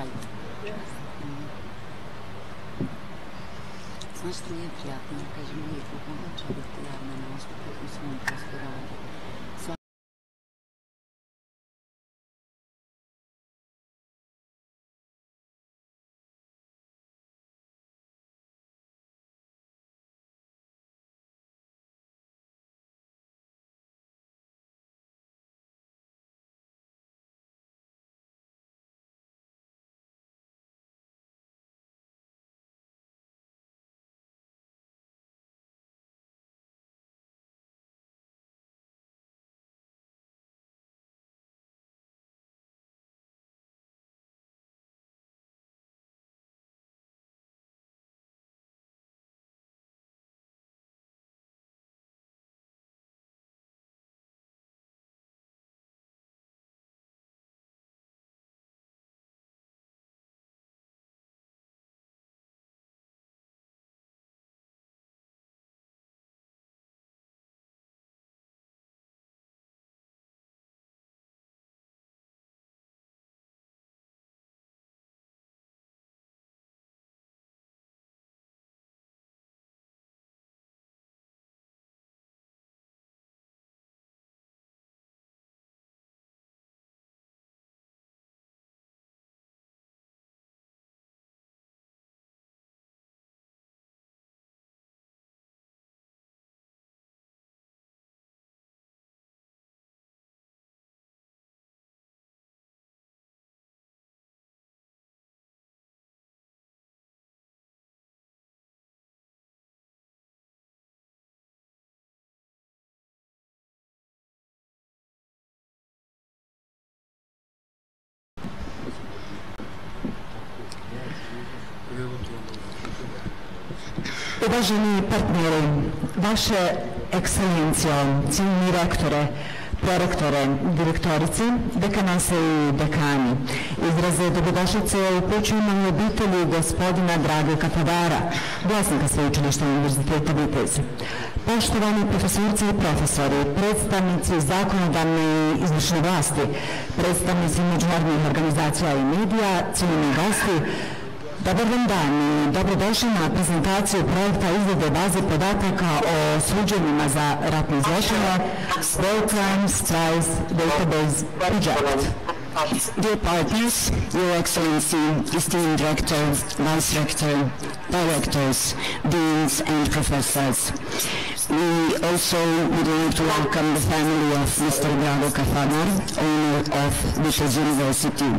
right. Znaš što nije prijatno, kažem uvijek u pomoću biti javna nastupu u svom prostoraju. Uvaženi partneri, vaše ekscelencijo, cijenjeni rektore, prorektore, direktorice, dekanase i dekani, izraze dobrodošlice upućujemo u obitelji gospodina Drage Kafadara, vlasnika Sveučilišta Univerziteta Vitez. Poštovani profesorci i profesori, predstavnici zakonodavne i izvršne vlasti, predstavnici međunarodnih organizacija i medija, cijenjeni gosti, dobar vam dan i dobrodošli na prezentaciju projekta izrade baze podataka o suđenjima za ratne zločine War Crimes Trials Database Project. Dear partners, Your Excellency, esteemed Rector, Vice Rector, Directors, Deans and Professors. We also would like to welcome the family of Mr. Drago Kafadar, owner of Vitez University,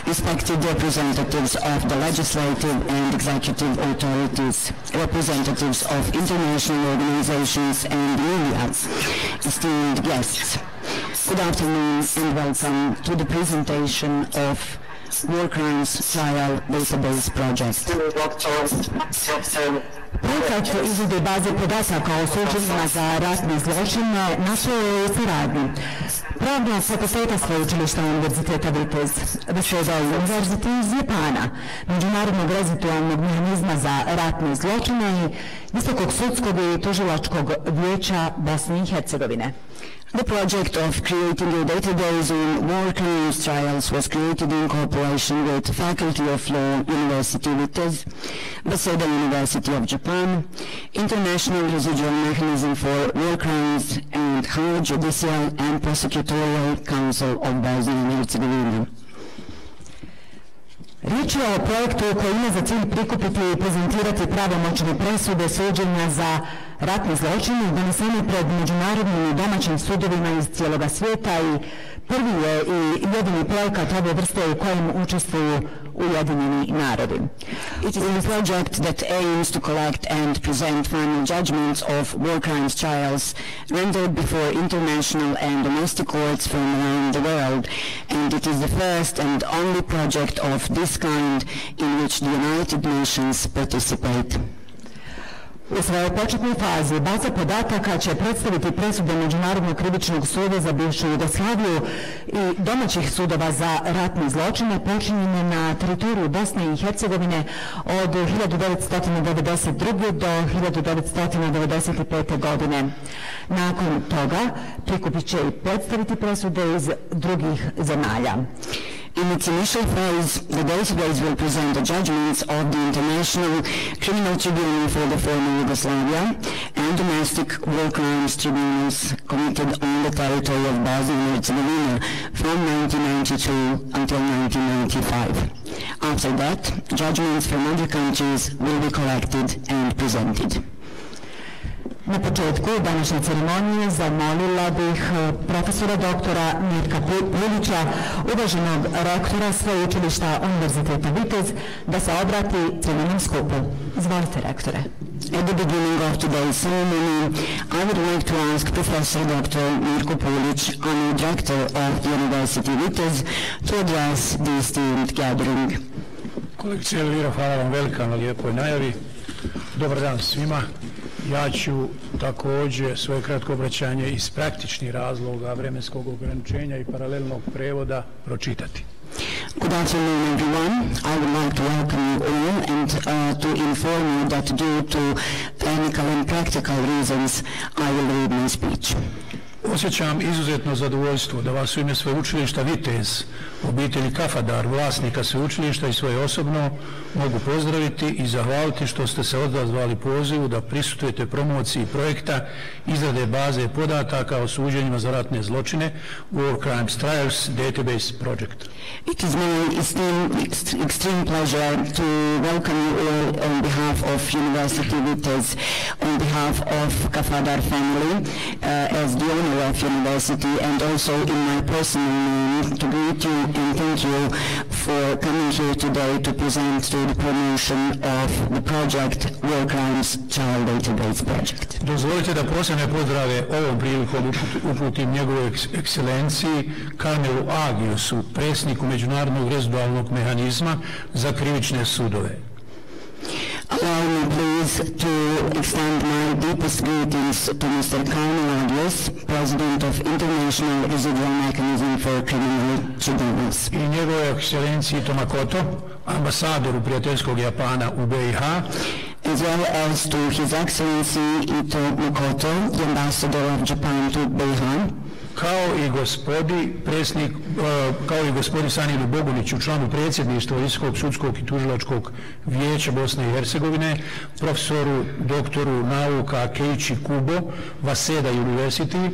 respected representatives of the legislative and executive authorities, representatives of international organizations and media, esteemed guests. Good afternoon and welcome to the presentation of War Crimes Trial Database Project. Projekat izrade baze podataka o suđenjima za ratne zločine nastao je u suradnji Pravnog fakulteta Sveučilišta Univerziteta Vitez, Waseda University iz Japana, Međunarodnog rezidualnog mehanizma za ratne zločine i Visokog sudskog i tužilačkog vijeća Bosne i Hercegovine. The project of creating a database on war crimes trials was created in cooperation with Faculty of Law, University Vitez, Waseda University of Japan, International Residual Mechanism for War Crimes, and High Judicial and Prosecutorial Council of Bosnia and Herzegovina. Riječ je o projektu koji ima za cilj prikupiti i prezentirati pravomoćne presude suđenja za ratne zločine donesene pred međunarodnim i domaćim sudovima iz cijeloga svijeta i prvi je i jedini projekat ove vrste u kojem učestvuju Ujedinjeni narodi. It is a project that aims to collect and present final judgments of war crimes trials rendered before international and domestic courts from around the world, and it is the first and only project of this kind in which the United Nations participate. U svojoj početnoj fazi baza podataka će predstaviti presude Međunarodnog krivičnog suda za bivšu Jugoslaviju i domaćih sudova za ratne zločine počinjene na teritoriju Bosne i Hercegovine od 1992. do 1995. godine. Nakon toga prikupit će i predstaviti presude iz drugih zemalja. In its initial phase, the database will present the judgments of the International Criminal Tribunal for the former Yugoslavia and domestic war crimes tribunals committed on the territory of Bosnia and Herzegovina from 1992 until 1995. After that, judgments from other countries will be collected and presented. Na početku današnje ceremonije zamolila bih profesora doktora Mirka Pulića, uvaženog rektora Sveučilišta Univerziteta Vitez, da se obrati cijenjenom skupu. Izvolite, rektore. At the beginning of today's ceremony, I would like to ask Professor Dr. Mirko Pulić, honorary director of the University Vitez, to address the esteemed gathering. Kolegice Elvira, hvala vam velika na lijepoj najavi. Dobar dan svima. Ja ću također svoje kratko obraćanje iz praktičnih razloga, vremenskog ograničenja i paralelnog prevoda pročitati. Good afternoon, everyone. I would like to welcome you all and to inform you that due to technical and practical reasons, I will read my speech. Osjećam izuzetno zadovoljstvo da vas u ime Sveučilišta Vitez, obitelji Kafadar, vlasnika sveučilišta i svoje osobno mogu pozdraviti i zahvaliti što ste se odazvali pozivu da prisustvujete promociji projekta izrade baze podataka o suđenjima za ratne zločine War Crimes Trials Database Project. It is my extreme pleasure to welcome you all on behalf of University Vitez, on behalf of Kafadar family, as the owner of university, and also in my personal name to greet you and thank you for coming here today to present to the promotion of the project War Crimes Child Database Project. Dozvolite da posebne pozdrave ovom prilikom uputim njegovoj ekscelenciji Karmelu Agiusu, predsjedniku Međunarodnog rezidualnog mehanizma za krivične sudove. Allow me please to extend my deepest greetings to Mr. Karmel Agius, President of International Residual Mechanism for Criminal Tribunals. I njegove ekscelenciji Tomakoto, ambasadoru prijateljskog Japana u BiH, as well as to His Excellency Ito Makoto, the Ambassador of Japan to BiH, kao i gospodi Sanilu Boguniću, članu predsjedništva Visokog sudskog i tužilačkog vijeća Bosne i Hercegovine, profesoru doktoru nauka Keiichi Kubo, Waseda University,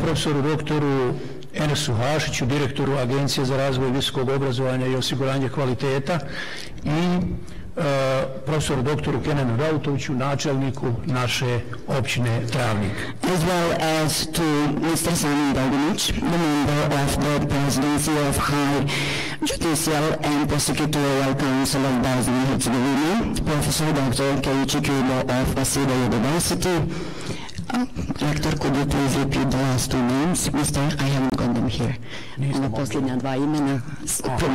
profesoru doktoru Enesu Hašiću, direktoru Agencije za razvoj visokog obrazovanja i osiguranje kvaliteta i profesoru doktoru Kenanu Dautoviću, načelniku naše općine Travnik. As well as to Mr. Sanin Bogunić, the member of the Presidency of High Judicial and Prosecutorial Council of Bosnia and Herzegovina, Professor Dr. Keiichi Kubo of Waseda University. Rector, could you please repeat the last two names? I haven't got them here. Ona posljednja dva imena.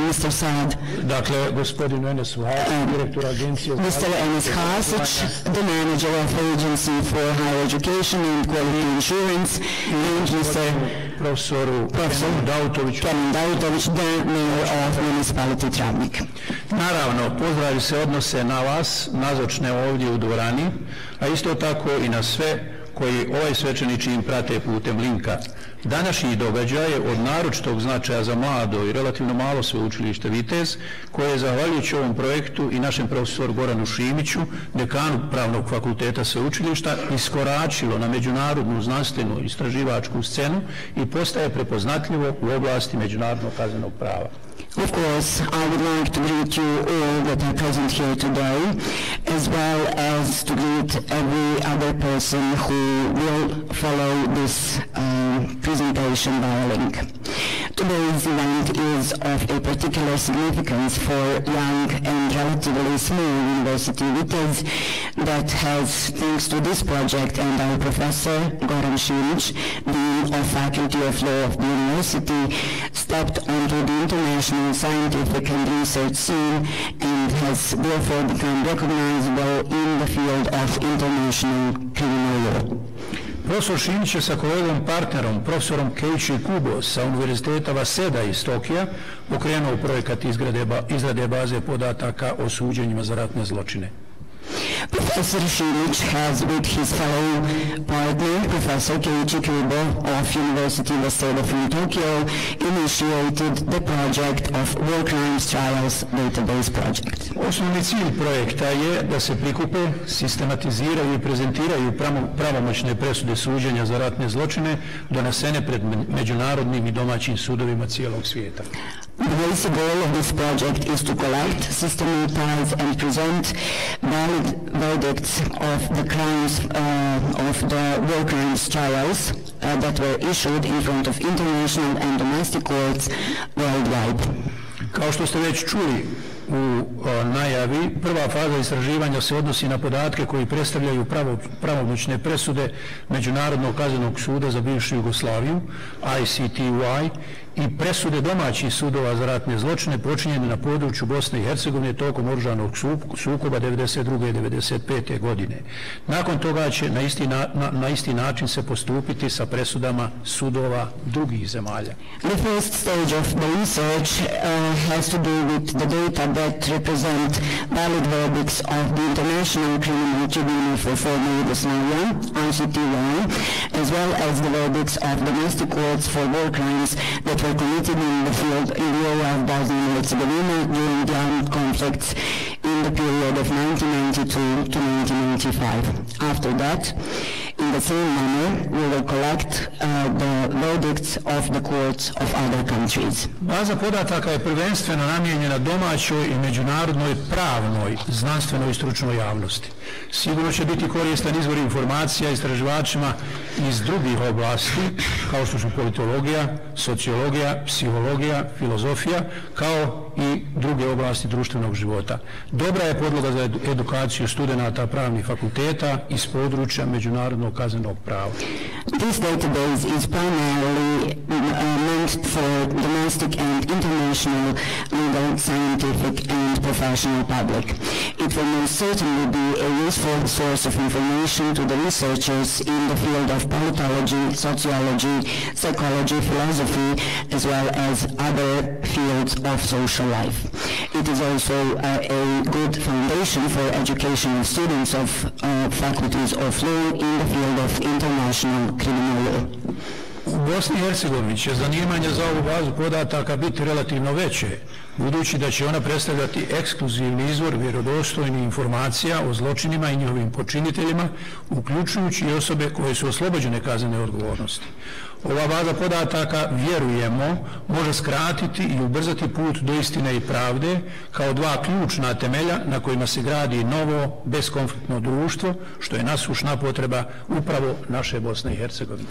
Mr. Saad. Dakle, gospodin Enes Hasić, direktor agencije. Mr. Enes Hasić, the manager of Agency for Higher Education and Quality Insurance, and Mr. Profesor Kenan Dautović, the mayor of Municipality Travnik. Naravno, pozdravi se odnose na vas, nazočne ovdje u dvorani, a isto tako i na sve koji ovaj svečani čin prate putem linka. Današnji događaj je od naročitog značaja za mlado i relativno malo sveučilište Vitez, koje je zahvaljujući ovom projektu i našem profesoru Goranu Šimiću, dekanu Pravnog fakulteta sveučilišta, iskoračilo na međunarodnu znanstvenu istraživačku scenu i postaje prepoznatljivo u oblasti međunarodnog kaznenog prava. Of course, I would like to greet you all that are present here today, as well as to greet every other person who will follow this presentation via link. Today's event is of a particular significance for young and relatively small University Vitez that has, thanks to this project and our professor, Goran Šimić, Dean of Faculty of Law of the University, stepped onto the international scientific and research scene and has therefore become recognizable in the field of international criminal law. Profesor Šimić je sa kolegom partnerom, profesorom Keiichi Kubo sa Univerziteta Waseda iz Tokija pokrenuo projekat izrade baze podataka o suđenjima za ratne zločine. Professor Šimić has, with his fellow partner, Professor Keiichi Kubo of University of the State of Tokyo, initiated the project of War Crimes Trials Database Project. Osnovni cilj projekta je da se prikupe, sistematiziraju i prezentiraju pravomoćne presude suđenja za ratne zločine donesene pred međunarodnim i domaćim sudovima cijelog svijeta. The basic goal of this project is to collect, systematize and present valid verdicts of the crimes of the war crimes trials that were issued in front of international and domestic courts worldwide. Kao što ste već čuli u najavi, prva faza istraživanja se odnosi na podatke koji predstavljaju pravomoćne presude Međunarodnog kaznenog suda za bivšu Jugoslaviju, ICTY, i presude domaćih sudova za ratne zločine počinjene na području Bosne i Hercegovine tokom oružanog sukoba 1992. i 1995. godine. Nakon toga će na isti način se postupiti sa presudama sudova drugih zemalja. The first stage of the research has to do with the data that represent valid verdicts of the International Criminal Tribunal for former Yugoslavia, ICTY, as well as the verdicts of domestic courts for war crimes that were committed in the field in the area of Bosnia and Herzegovina during the armed conflicts in the period of 1992 to 1995. After that, in the same manner, we will collect the verdicts of the courts of other countries. Baza podataka je prvenstveno namijenjena domaćoj i međunarodnoj pravnoj, znanstvenoj i stručnoj javnosti. Sigurno će biti koristan izvor informacija istraživačima iz drugih oblasti, kao što su politologija, sociologija, psihologija, filozofija, kao i druge oblasti društvenog života. Dobra je podloga za edukaciju studenata pravnih fakulteta iz područja međunarodnog kaznenog prava. This database is primarily meant for domestic and international legal, scientific and professional public. It will most certainly be a useful source of information to the researchers in the field of politology, sociology, psychology, philosophy, as well as other fields of social life. It is also a good foundation for education of students of faculties of law in the field of international criminal law. U Bosni i Hercegovini će zanimanje za ovu bazu podataka biti relativno veće, budući da će ona predstavljati ekskluzivni izvor vjerodostojnih informacija o zločinima i njihovim počiniteljima, uključujući i osobe koje su oslobođene kaznene odgovornosti. Ova baza podataka, vjerujemo, može skratiti i ubrzati put do istine i pravde kao dva ključna temelja na kojima se gradi novo, beskonfliktno društvo, što je nasušna potreba upravo naše Bosne i Hercegovine.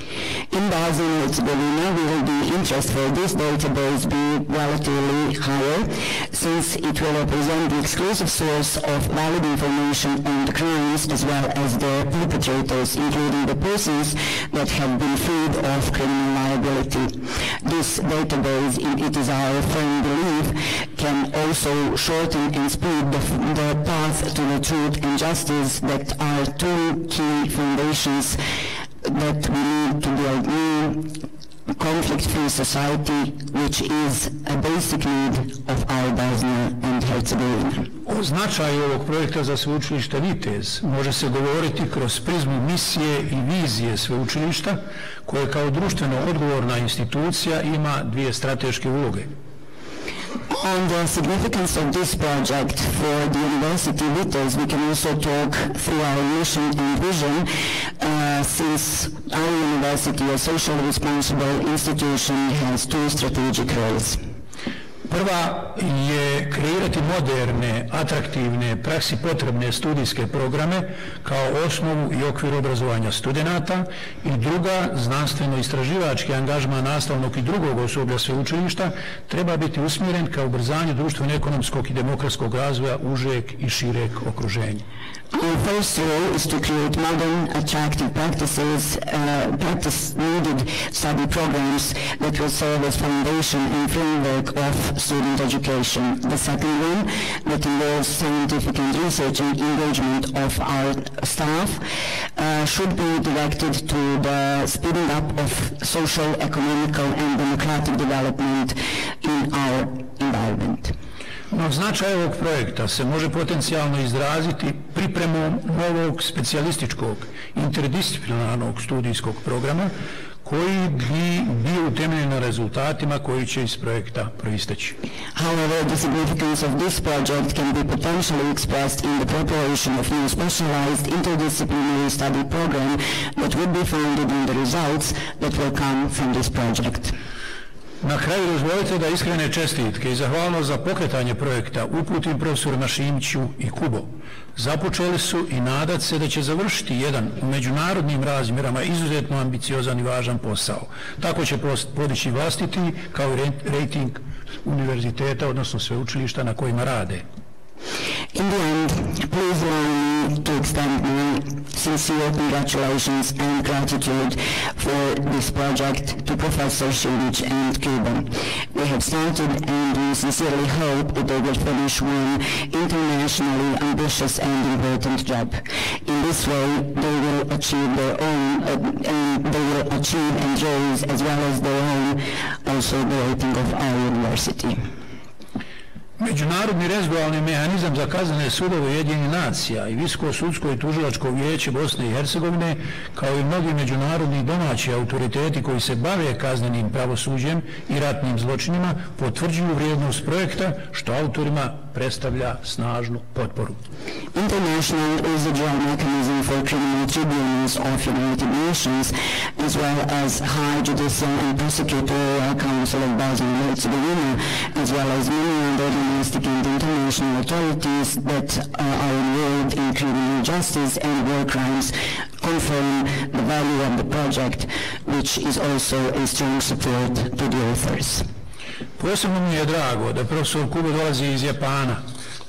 In Bosnia and Herzegovina, will the interest for this database be relatively higher, since it will represent the exclusive source of valid information on the crimes as well as their perpetrators, including the persons that have been freed of criminal liability. This database, it is our firm belief, can also shorten and speed the path to the truth and justice that are two key foundations that we need to build new conflict-free society, which is a basic need of our Bosnia and Herzegovina. O značaju ovog projekta za sveučilište Vitez može se govoriti kroz prizmu misije i vizije sveučilišta, koje kao društveno odgovorna institucija ima dvije strateške uloge. On the significance of this project for the University Vitez, we can also talk through our mission and vision, since our university, a socially responsible institution, has two strategic roles. Prva je kreirati moderne, atraktivne, praksi potrebne studijske programe kao osnovu i okvir obrazovanja studenata, i druga, znanstveno-istraživački angažman nastavnog i drugog osoblja sveučilišta treba biti usmjeren ka ubrzanju društveno-ekonomskog i demokratskog razvoja užeg i šireg okruženja. Our first role is to create modern, attractive practice-needed study programs that will serve as foundation and framework of student education. The second one, that involves scientific and research and engagement of our staff, should be directed to the speeding up of social, economical and democratic development in our environment. No, značaj ovog projekta se može potencijalno izraziti pripremom novog specijalističkog interdisciplinarnog studijskog programa koji bi bio utemeljen na rezultatima koji će iz projekta proisteći. However, the significance of this project can be potentially expressed in the preparation of new specialized interdisciplinary study program that would be founded in the results that will come from this project. Na kraju dozvolite da iskrene čestitke i zahvalnost za pokretanje projekta uputim profesorima Šimiću i Kubo. Započeli su i nadat se da će završiti jedan u međunarodnim razmjerama izuzetno ambiciozan i važan posao. Tako će podići vlastiti kao i rejting univerziteta, odnosno sveučilišta na kojima rade. In the end, please allow me to extend my sincere congratulations and gratitude for this project to Professor Šimić and Kubo. They have started and we sincerely hope that they will finish one internationally ambitious and important job. In this way, they will achieve their own, they will achieve and raise as well as their own, also the rating of our university. Međunarodni rezidualni mehanizam za kaznene sudove Ujedinjenih nacija i Visoko sudsko i tužilačko vijeće Bosne i Hercegovine, kao i mnogi međunarodni i domaći autoriteti koji se bave kaznenim pravosuđem i ratnim zločinima, potvrđuju vrijednost projekta, što autorima predstavlja snažnu potporu. International residual mechanism for criminal tribunals of United Nations, as well as High Judicial and Prosecutorial Council of Bosnia and Herzegovina, as well as many other domestic and international authorities that are involved in criminal justice and war crimes, confirm the value of the project, which is also a strong support to the authors. Posebno mi je drago da profesor Kubo dolazi iz Japana,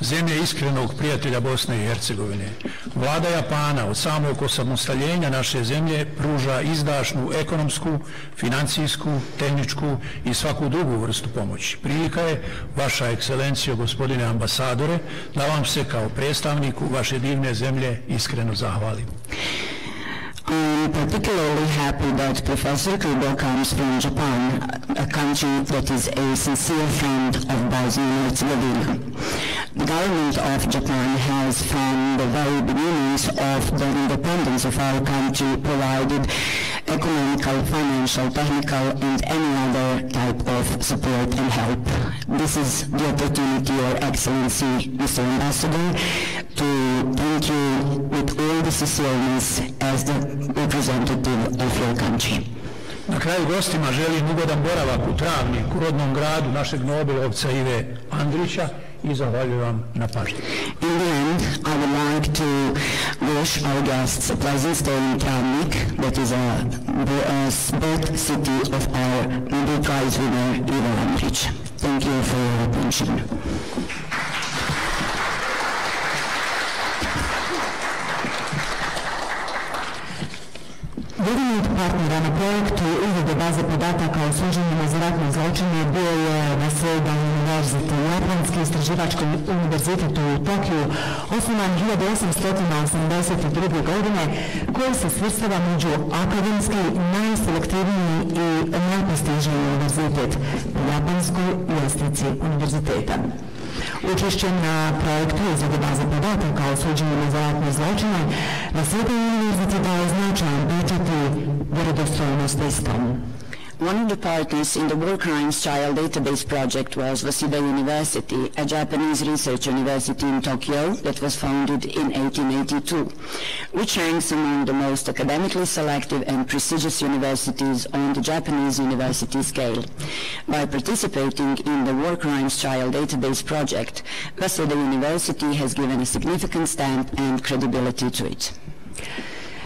zemlje iskrenog prijatelja Bosne i Hercegovine. Vlada Japana od samog osamostaljenja naše zemlje pruža izdašnu ekonomsku, financijsku, tehničku i svaku drugu vrstu pomoći. Prilika je, vaša ekscelencijo, gospodine ambasadore, da vam se kao predstavniku vaše divne zemlje iskreno zahvalim. I'm particularly happy that Professor Kubo comes from Japan, a country that is a sincere friend of Bosnia and Herzegovina. The government of Japan has, from the very beginnings of the independence of our country, provided economical, financial, technical, and any other type of support and help. This is the opportunity, Your Excellency, Mr. Ambassador, to thank you with all the sincereness as the representative of your country. Na kraju gostima želim ugodan boravak u Travniku, rodnom gradu našeg Nobelovca Ive Andrića, i zahvaljujem vam na pažnji. In the end, I would like to wish our guests a pleasant stay in Travnik, that is a birth city of our Nobel Prize winner Ivo Andrić. Thank you for your attention. Jedan od partnera na projektu izrade baze podataka o suđenjima za ratne zločine bio je Waseda University, japanski istraživački univerzitet u Tokiju, osnovan 1882. godine, koji se svrstava među akademski najselektivniji i najprestižniji univerzitet u japanskoj ljestvici univerziteta. Učešćem na projektu izrade baze podataka o suđenjima za ratne zločine, Waseda University daje značajan pečat i vjerodostojnost istom. One of the partners in the War Crimes Trial Database project was Waseda University, a Japanese research university in Tokyo that was founded in 1882, which ranks among the most academically selective and prestigious universities on the Japanese university scale. By participating in the War Crimes Trial Database project, Waseda University has given a significant stamp and credibility to it.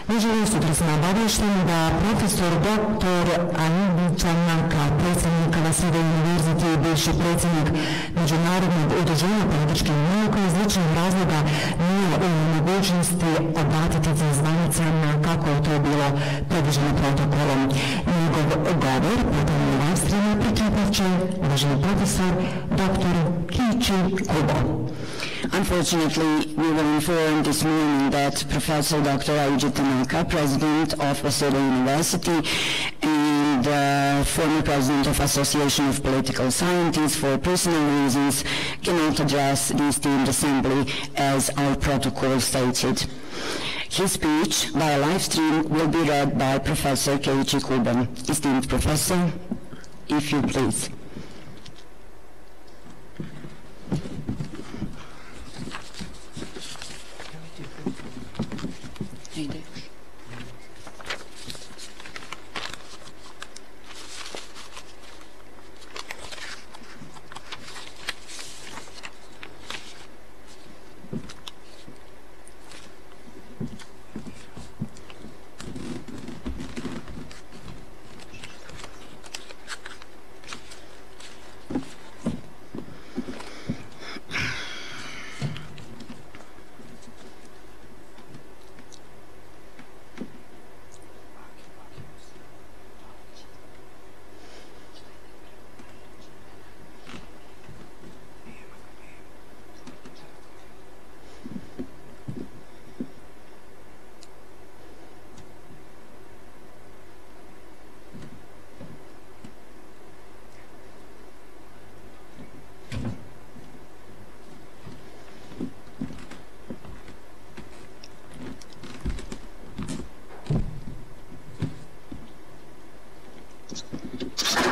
Međutim, sutra smo obavješteni da profesor dr. Anibin Čanaka, predsjednik Waseda University i bivši predsjednik Međunarodnog udruženja političkih nauka, iz ličnih razloga nije u mogućnosti obratiti za zvanicama kako je to bilo predviđeno protokolom. Njegov govor putem livestreama pričepat će uvaženi profesor dr. Kiichi Kubo. Unfortunately, we were informed this morning that Professor Dr. Eiji Tanaka, president of Waseda University, and former president of Association of Political Scientists, for personal reasons, cannot address the esteemed assembly as our protocol stated. His speech via live stream will be read by Professor Keiichi Kubo. Esteemed Professor, if you please.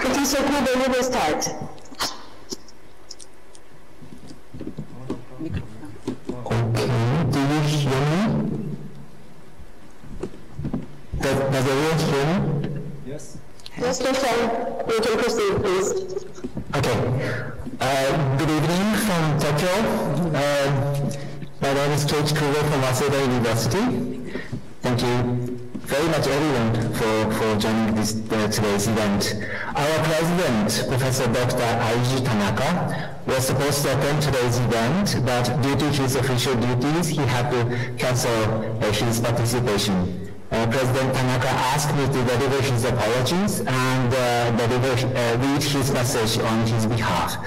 Professor Kubo, we will start. Okay, do you hear me? Does everyone hear me? Yes. Yes, we can proceed, please. Okay. Good evening from Tokyo. My name is Keiichi Kubo from Waseda University. Thank you very much everyone for joining today's event. Our president, Professor Dr. Aiji Tanaka, was supposed to attend today's event, but due to his official duties, he had to cancel his participation. President Tanaka asked me to deliver his apologies and read his message on his behalf.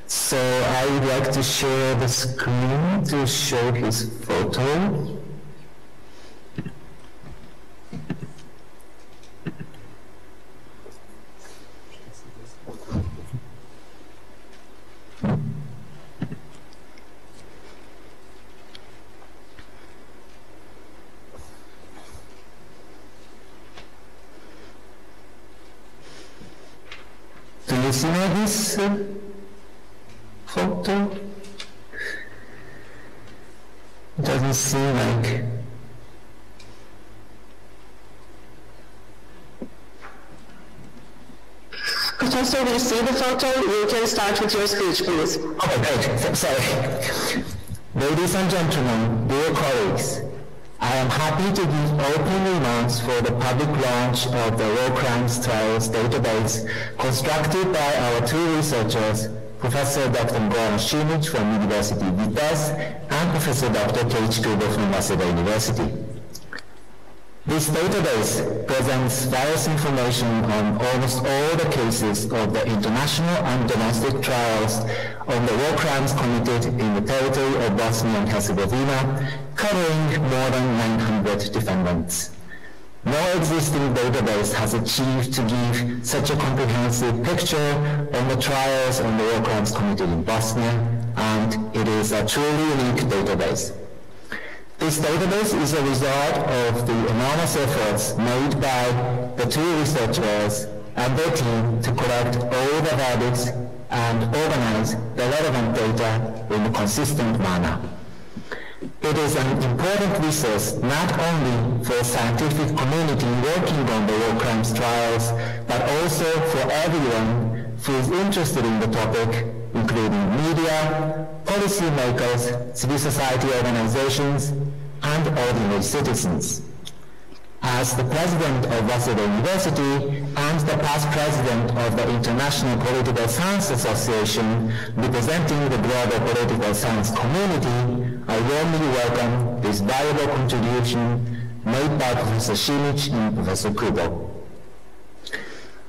So I would like to share the screen to show his photo. Do you see this photo? It doesn't seem like. Professor, we see the photo. You can start with your speech, please. Okay, great. Sorry. Ladies and gentlemen, dear colleagues, I am happy to give opening remarks for the public launch of the War Crimes Trials database constructed by our two researchers, Professor Dr. Goran Šimić from University of Vitebsk and Professor Dr. Keiichi Kubo from Waseda University. This database presents various information on almost all the cases of the international and domestic trials on the war crimes committed in the territory of Bosnia and Herzegovina, covering more than 900 defendants. No existing database has achieved to give such a comprehensive picture on the trials on the war crimes committed in Bosnia, and it is a truly unique database. This database is a result of the enormous efforts made by the two researchers and their team to collect all the verdicts and organize the relevant data in a consistent manner. It is an important resource not only for the scientific community working on the war crimes trials, but also for everyone who is interested in the topic, including media, policymakers, civil society organizations, and ordinary citizens. As the president of Waseda University and the past president of the International Political Science Association representing the global political science community, I warmly welcome this valuable contribution made by Professor Šimić and Professor Kubo.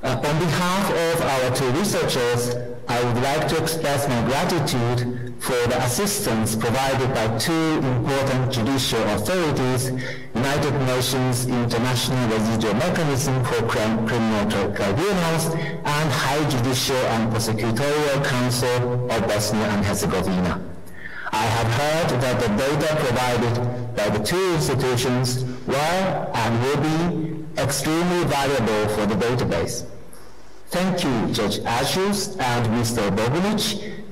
On behalf of our two researchers, I would like to express my gratitude for the assistance provided by two important judicial authorities, United Nations International Residual Mechanism for Criminal Tribunals, and High Judicial and Prosecutorial Council of Bosnia and Herzegovina. I have heard that the data provided by the two institutions were and will be extremely valuable for the database. Thank you, Judge Ashus and Mr. Bogunic,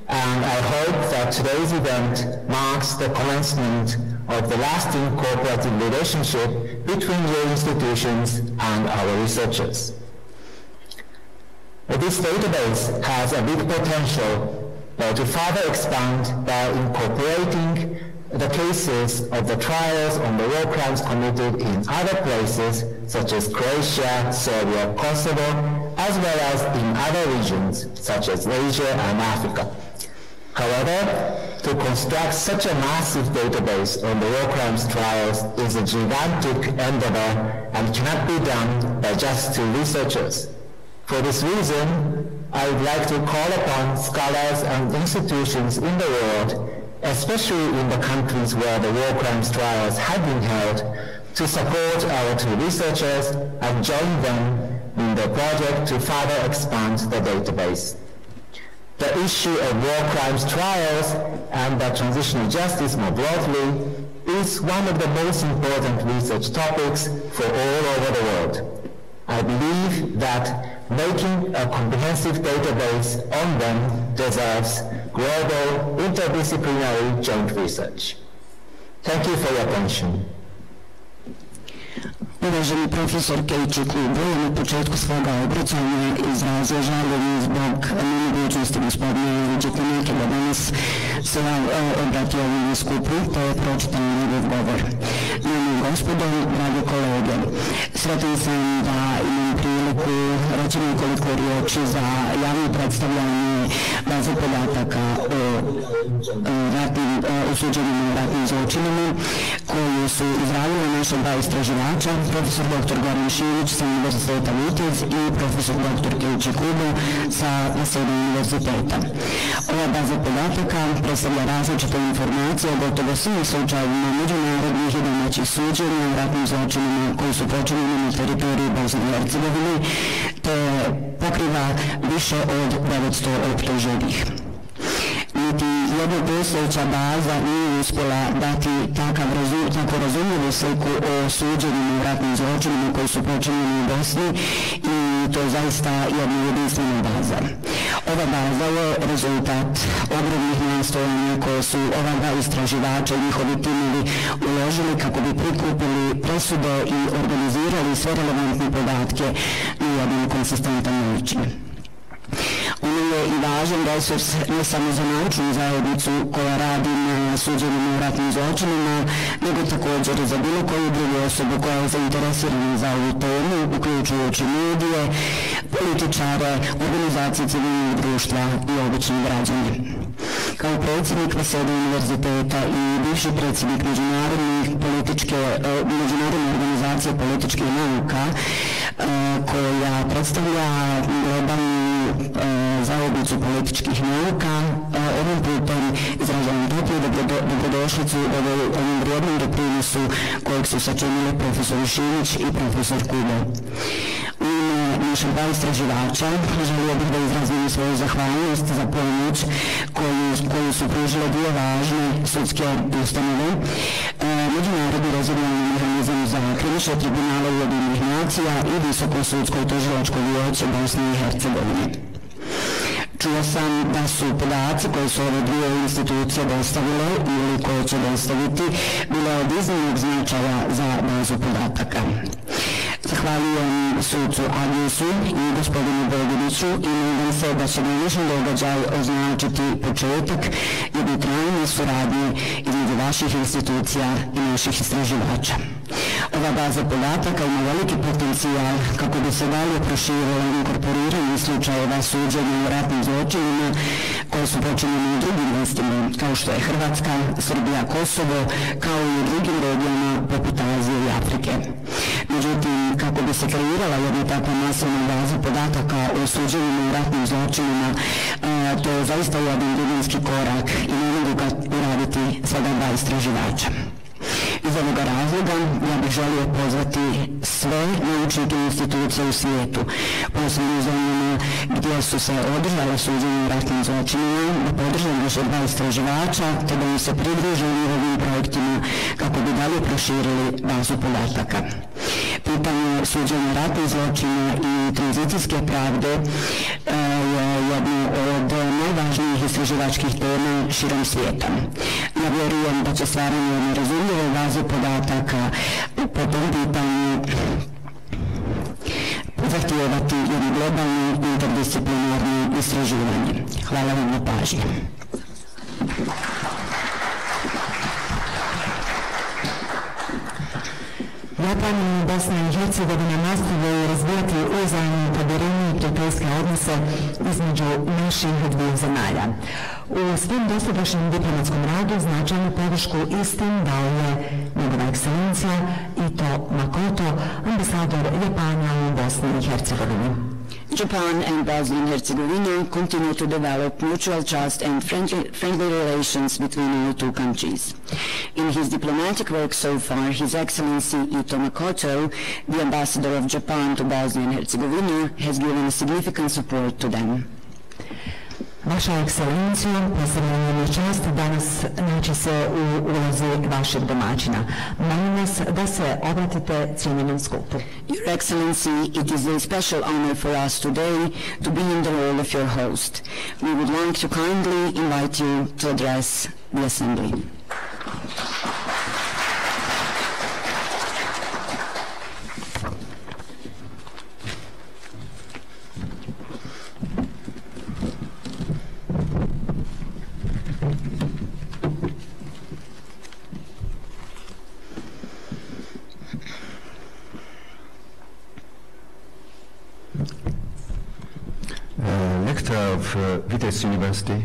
and I hope that today's event marks the commencement of the lasting cooperative relationship between your institutions and our researchers. This database has a big potential to further expand by incorporating the cases of the trials on the war crimes committed in other places such as Croatia, Serbia, Kosovo, as well as in other regions such as Asia and Africa. However, to construct such a massive database on the war crimes trials is a gigantic endeavor and cannot be done by just two researchers. For this reason, I would like to call upon scholars and institutions in the world, especially in the countries where the war crimes trials have been held, to support our two researchers and join them in the project to further expand the database. The issue of war crimes trials and the transitional justice more broadly is one of the most important research topics for all over the world. I believe that making a comprehensive database on them deserves global interdisciplinary joint research. Thank you for your attention. Uvaženi profesor Keiichi Kubo je na početku svoga obraćanja izrazio žaljenje zbog nemogućnosti gospodina Ilića Temeke da danas se obratio ovom skupu, te je pročitan njegov govor. Dame i gospodo, dragi kolege, sretan sam da imam priliku reći nekoliko riječi za javno predstavljanje baze podataka o osuđenima u ratnim zločinima koju su izradili naša dva istraživača, profesor dr. Goran Šimić sa Univerziteta Vitez i profesor dr. Keiichi Kubo sa Waseda univerziteta. Ova baza podataka predstavlja različite informacije o gotovo svim slučajevima međunarodnih i domaćih suđenja u ratnim zločinima koji su počinjeni na teritoriji Bosne i Hercegovine, te pokriva više od 900 optuženih. Niti jedna postojeća baza nije uspjela dati tako razumljivu sliku o suđenjima u ratnim zločinima koji su počinjeni u Bosni i to je zaista jedna jedinstvena baza. Ova baza je rezultat ogromnih nastojanja koje su ova dva istraživača i njihovi timovi uložili kako bi prikupili presude i organizirali sve relevantne podatke na jedan konsistentan način. Ono je i važan resurs ne samo za naučnu zajednicu koja radi na suđenjima u ratnim zločinima, nego također i za bilo koju drugu osobu koja je zainteresirana za ovu temu, uključujući medije, političare, organizacije civilnog društva i obične građane. Kao predsjednik Waseda univerziteta i bivši predsjednik međunarodne organizacije političkih nauka koja predstavlja globalnu zajednicu političkih nauka, ovim putem izražavam toplu dobrodošlicu ovom vrijednom doprinosu kojeg su sačinili profesor Šimić i profesor Kubo. U ime naših dva istraživača želio bih da izrazim svoju zahvalnost za pomoć koju su pružile dvije važne sudske ustanove, Međunarodni rezidualni mehanizam za krivične tribunale Ujedinjenih nacija i Visoko sudsko i tužilačko vijeće Bosne i Hercegovine. Čuo sam da su podaci koje su ove dvije institucije dostavile ili koje će dostaviti bile od iznimnog značaja za bazu podataka. Zahvaljujem sucu Agiusu i gospodinu Boguniću i nadam se da će današnji događaj označiti početak jedne trajne suradnje između vaših institucija i naših istraživača. Ova baza podataka ima veliki potencijal kako bi se dalje proširilo inkorporiranje slučajeva suđenja u ratnim zločinima koje su počinjene u drugim mjestima kao što je Hrvatska, Srbija, Kosovo, kao i u drugim regijama poput Azije i Afrike. Međutim, kako bi se kreirala jedna takva masovna baza podataka o suđenjima u ratnim zločinima, to je zaista jedan dubinski korak i ne mogu ga uraditi sada dva istraživača. Iz ovoga razloga ja bih želio pozvati sve naučnike institucije u svijetu, posebno u zemljama gdje su se održala suđenja u ratnim zločinima, da podrže naše dva istraživača te da im se pridruže ovim projektima kako bi dalje proširili bazu podataka. Pitanje suđenja ratnih zločina i tranzicijske pravde je jedno od najvažnijih istraživačkih tema širom svijeta. Ja vjerujem da će stvaranje jedne razumljive baze podataka po tom pitanju zahtijevati jedno globalno interdisciplinarno istraživanje. Hvala vam na pažnji. Japan i Bosna i Hercegovina nastavljaju razvijati uzajamno povjerenje i prijateljske odnose između naših dviju zemalja. U svom dosadašnjem diplomatskom radu značajnu podršku istim dao je njegova ekscelencija Ito Makoto, ambasador Japana u Bosni i Hercegovini. Japan and Bosnia and Herzegovina continue to develop mutual trust and friendly relations between our two countries. In his diplomatic work so far, His Excellency Ito Makoto, the ambassador of Japan to Bosnia and Herzegovina, has given significant support to them. Vaša ekscelencijo, posebno je čast danas naći se u ulozi vašeg domaćina. Molim vas da se obratite cijenjenom skupu. Your Excellency, it is a special honor for us today to be in the role of your host. We would like to kindly invite you to address the Assembly. Rector of Vitesse University,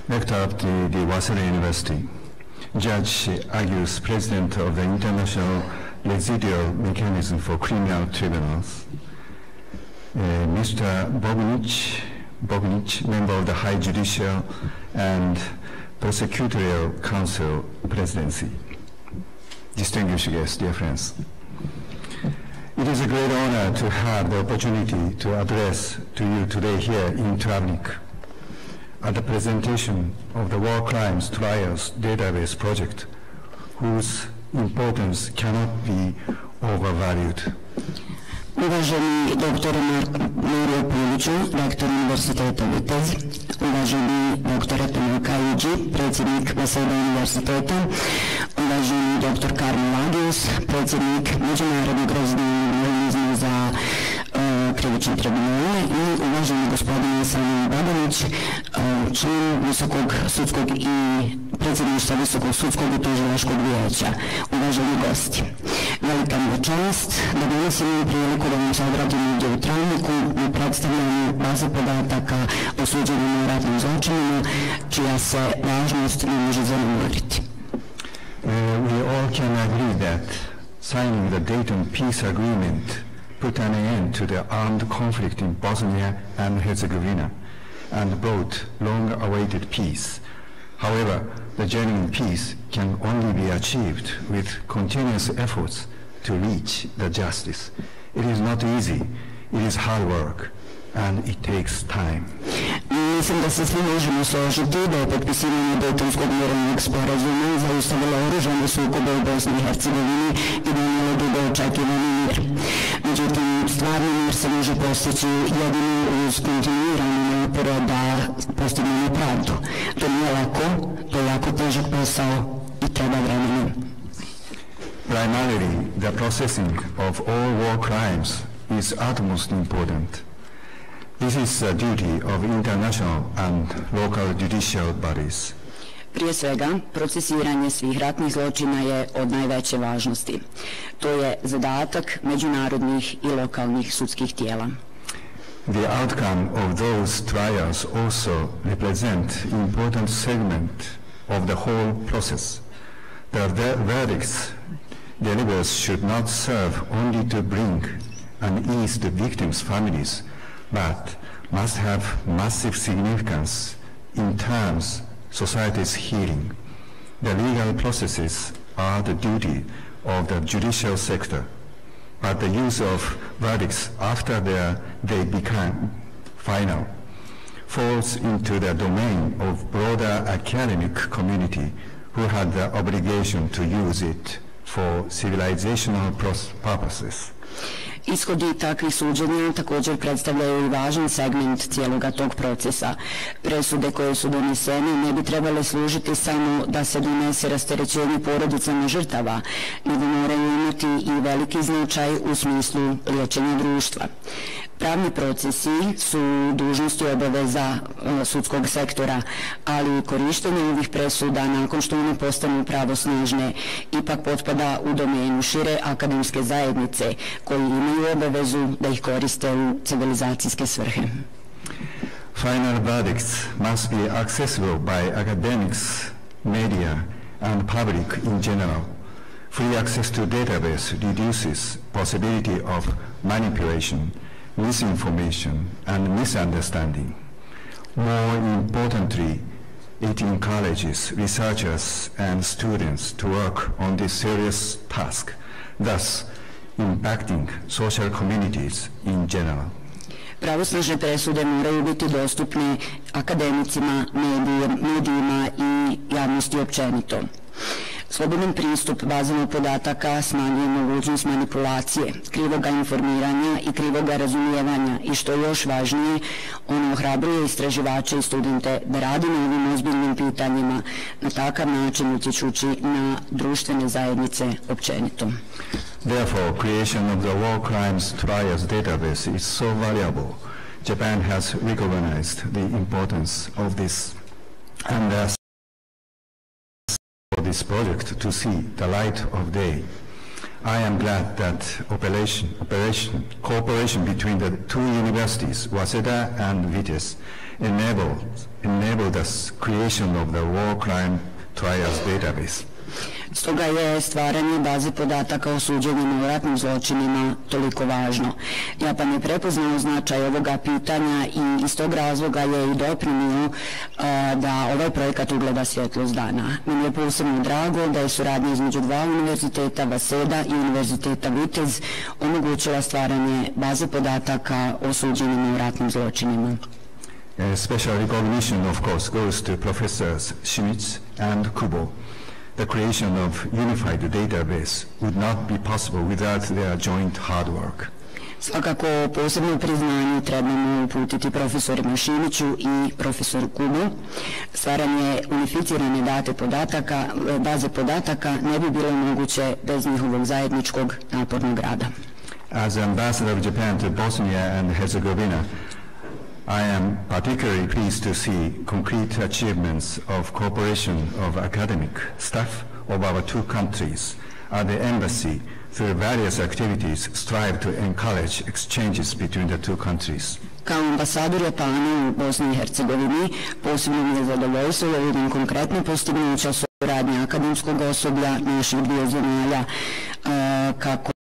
Rector of the Waseda University, Judge Agius, President of the International Residual Mechanism for Criminal Tribunals, Mr. Bognic, Member of the High Judicial and Prosecutorial Council Presidency. Distinguished guests, dear friends. It is a great honor to have the opportunity to address to you today here in Travnik at the presentation of the War Crimes Trials Database Project, whose importance cannot be overvalued. Uvaženi dr. Mario Puliću, rektor Univerziteta Vitez, uvaženi dr. Tomo Kajiđi, predsjednik Waseda Univerziteta, uvaženi dr. Karmel Agius, predsjednik Međunarodnog razdjelnog mehanizma za krivične tribunale i uvaženi gospodin Samuel Badanić, član Visokog sudskog i predsjedništva Visokog sudskog i tužilačkog vijeća, uvaženi gosti. Velika mi je čast da danas imam priliku da vam se obratim ovdje u Travniku u predstavljanju baze podataka o suđenjima i ratnim zločinima, čija se važnost ne može zanemariti. We all can agree that signing the Dayton Peace Agreement put an end to the armed conflict in Bosnia and Herzegovina and brought long-awaited peace. However, the genuine peace can only be achieved with continuous efforts to reach the justice. It is not easy, it is hard work, and it takes time. Mislim da se svi možemo složiti da je potpisivanje Dejtonskog mirovnog sporazuma zaustavilo oružane sukobe u Bosni i Hercegovini i donijelo dugo očekivani mir. Međutim, stvarni mir se može postići jedino uz kontinuirane napore da postignemo pravdu. To nije lako, to je jako težak posao i treba vremena. Primarily, the processing of all war crimes is utmost important. This is a duty of international and local judicial bodies. Prije svega, procesiranje svih ratnih zločina je od najveće važnosti. To je zadatak međunarodnih i lokalnih sudskih tijela. The outcome of those trials also represent important segment of the whole process. The verdicts delivered should not serve only to bring and ease the victims' families, but must have massive significance in terms society's healing. The legal processes are the duty of the judicial sector, but the use of verdicts after they become final falls into the domain of broader academic community who had the obligation to use it for civilizational purposes. Ishodi takvih suđenja također predstavljaju i važan segment cijeloga tog procesa. Presude koje su donesene ne bi trebale služiti samo da se donese rasterećenje porodicama žrtava, nego moraju imati i veliki značaj u smislu liječenja društva. Pravni procesi su dužnost i obaveza sudskog sektora, ali korištenje ovih presuda nakon što one postanu pravosnažne ipak potpada u domenu šire akademske zajednice koji imaju obavezu da ih koriste u civilizacijske svrhe. Final verdicts must be accessible by academics, media, and public in general. Free access to database reduces possibility of manipulation, misinformation, and misunderstanding. More importantly, it encourages researchers and students to work on this serious task, thus impacting social communities in general. Pravosnažne presude moraju biti dostupne akademicima, medijima i javnosti općenito. Slobodan pristup bazama podataka smanjuje mogućnost manipulacije, krivoga informiranja i krivoga razumijevanja i što je još važnije, ono ohrabruje istraživače i studente da rade na ovim ozbiljnim pitanjima, na takav način utječući na društvene zajednice općenito. Therefore, creation of the war crimes trials database is so valuable. Japan has recognized the importance of this and for this project to see the light of day. I am glad that cooperation between the two universities, Waseda and Vitesse, enabled the creation of the war crime trials database. Stoga je stvaranje baze podataka o suđenjima u ratnim zločinima toliko važno. Japan je prepoznao značaj ovoga pitanja i iz tog razloga je i doprinio da ovaj projekat ugleda svjetlost dana. Meni je posebno drago da je suradnja između dva univerziteta, Waseda i univerziteta Vitez, omogućila stvaranje baze podataka o suđenjima u ratnim zločinima. Special recognition, of course, goes to Professors Schmitz and Kubo. The creation of unified database would not be possible without their joint hard work. Svakako posebno priznanje trebamo uputiti profesorima Šimiću i profesoru Kubu. Stvaranje unificirane baze podataka ne bi bilo moguće bez njihovog zajedničkog napornog rada. As ambassador of Japan to Bosnia and Herzegovina, I am particularly pleased to see concrete achievements of cooperation of academic staff of our two countries. At the embassy, through various activities, strive to encourage exchanges between the two countries. Kao ambasador Japana u Bosni i Hercegovini posebno mi je zadovoljstvo da vidim konkretne postignuća suradnje akademskog osoblja naših dviju zemalja kako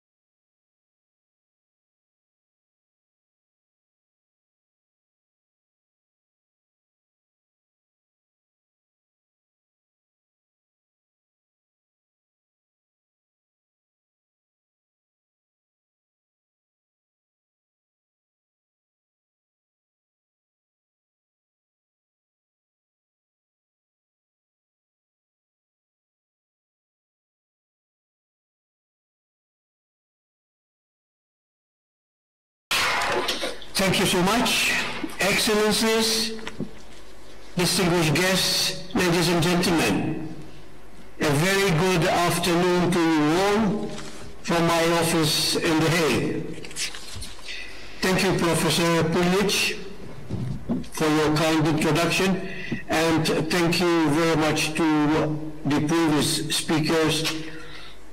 Thank you so much. Excellencies, distinguished guests, ladies and gentlemen, a very good afternoon to you all from my office in The Hague. Thank you, Professor Puljic, for your kind introduction, and thank you very much to the previous speakers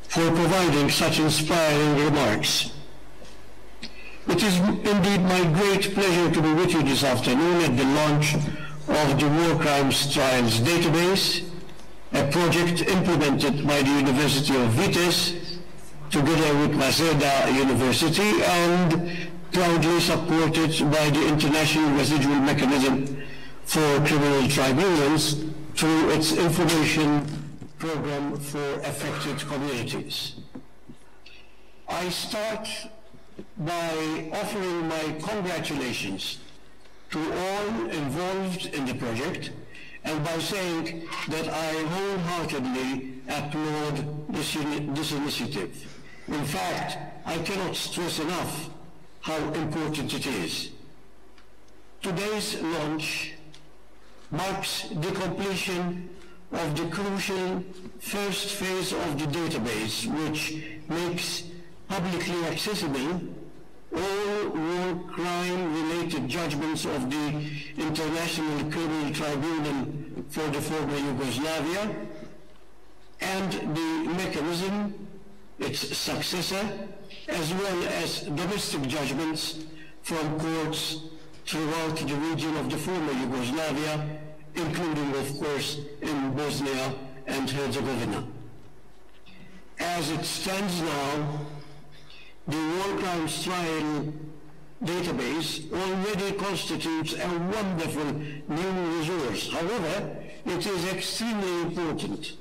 for providing such inspiring remarks. It is indeed my great pleasure to be with you this afternoon at the launch of the War Crimes Trials Database, a project implemented by the University of Vitesse together with Waseda University and proudly supported by the International Residual Mechanism for Criminal Tribunals through its Information program for affected communities. I start by offering my congratulations to all involved in the project and by saying that I wholeheartedly applaud this initiative. In fact, I cannot stress enough how important it is. Today's launch marks the completion of the crucial first phase of the database, which makes publicly accessible all war crime-related judgments of the International Criminal Tribunal for the former Yugoslavia and the mechanism, its successor, as well as domestic judgments from courts throughout the region of the former Yugoslavia, including, of course, in Bosnia and Herzegovina. As it stands now, the War Crimes Trial database already constitutes a wonderful new resource. However, it is extremely important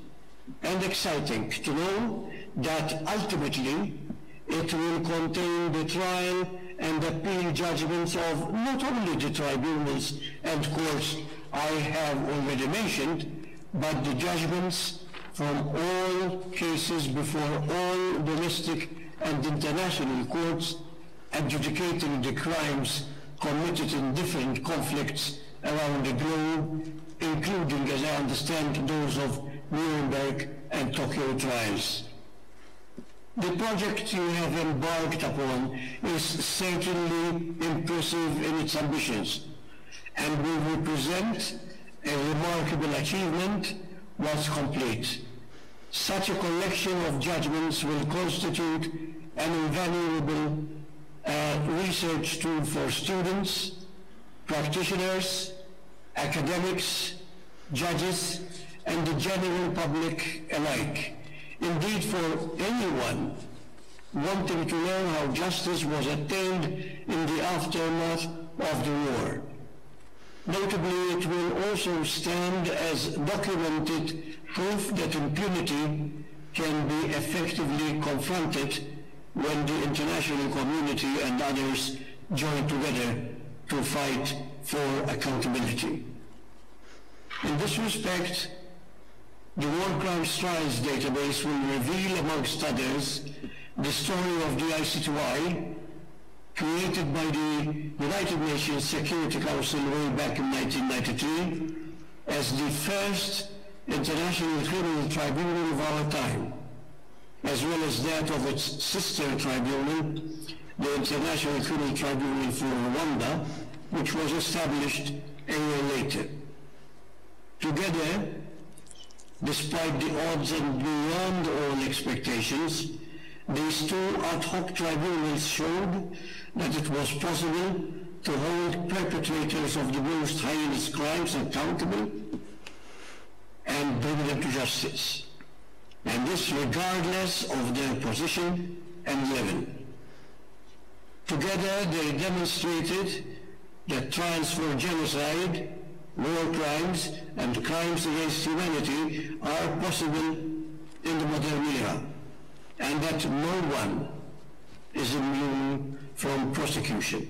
and exciting to know that ultimately it will contain the trial and appeal judgments of not only the tribunals and courts I have already mentioned, but the judgments from all cases before all domestic and international courts adjudicating the crimes committed in different conflicts around the globe, including, as I understand, those of Nuremberg and Tokyo trials. The project you have embarked upon is certainly impressive in its ambitions and will represent a remarkable achievement once complete. Such a collection of judgments will constitute an invaluable research tool for students, practitioners, academics, judges, and the general public alike. Indeed, for anyone wanting to learn how justice was attained in the aftermath of the war. Notably, it will also stand as documented proof that impunity can be effectively confronted when the international community and others join together to fight for accountability. In this respect, the War Crimes Trials database will reveal, amongst others, the story of the ICTY, created by the United Nations Security Council way back in 1993 as the first international criminal tribunal of our time, as well as that of its sister tribunal, the International Criminal Tribunal for Rwanda, which was established a year later. Together, despite the odds and beyond all expectations, these two ad hoc tribunals showed that it was possible to hold perpetrators of the most heinous crimes accountable and bring them to justice, and this regardless of their position and level. Together, they demonstrated that trials for genocide, war crimes, and crimes against humanity are possible in the modern era, and that no one is immune from prosecution.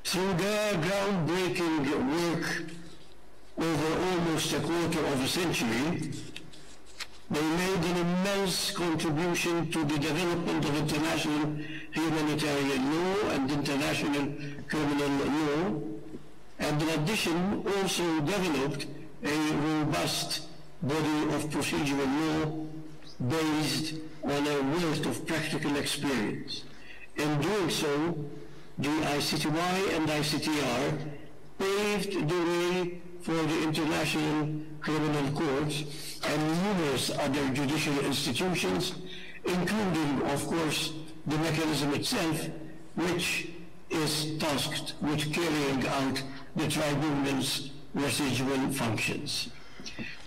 Through their groundbreaking work over almost a quarter of a century, they made an immense contribution to the development of international humanitarian law and international criminal law, and in addition also developed a robust body of procedural law based on a wealth of practical experience. In doing so, the ICTY and ICTR paved the way for the International Criminal Court and numerous other judicial institutions, including, of course, the mechanism itself, which is tasked with carrying out the tribunal's residual functions.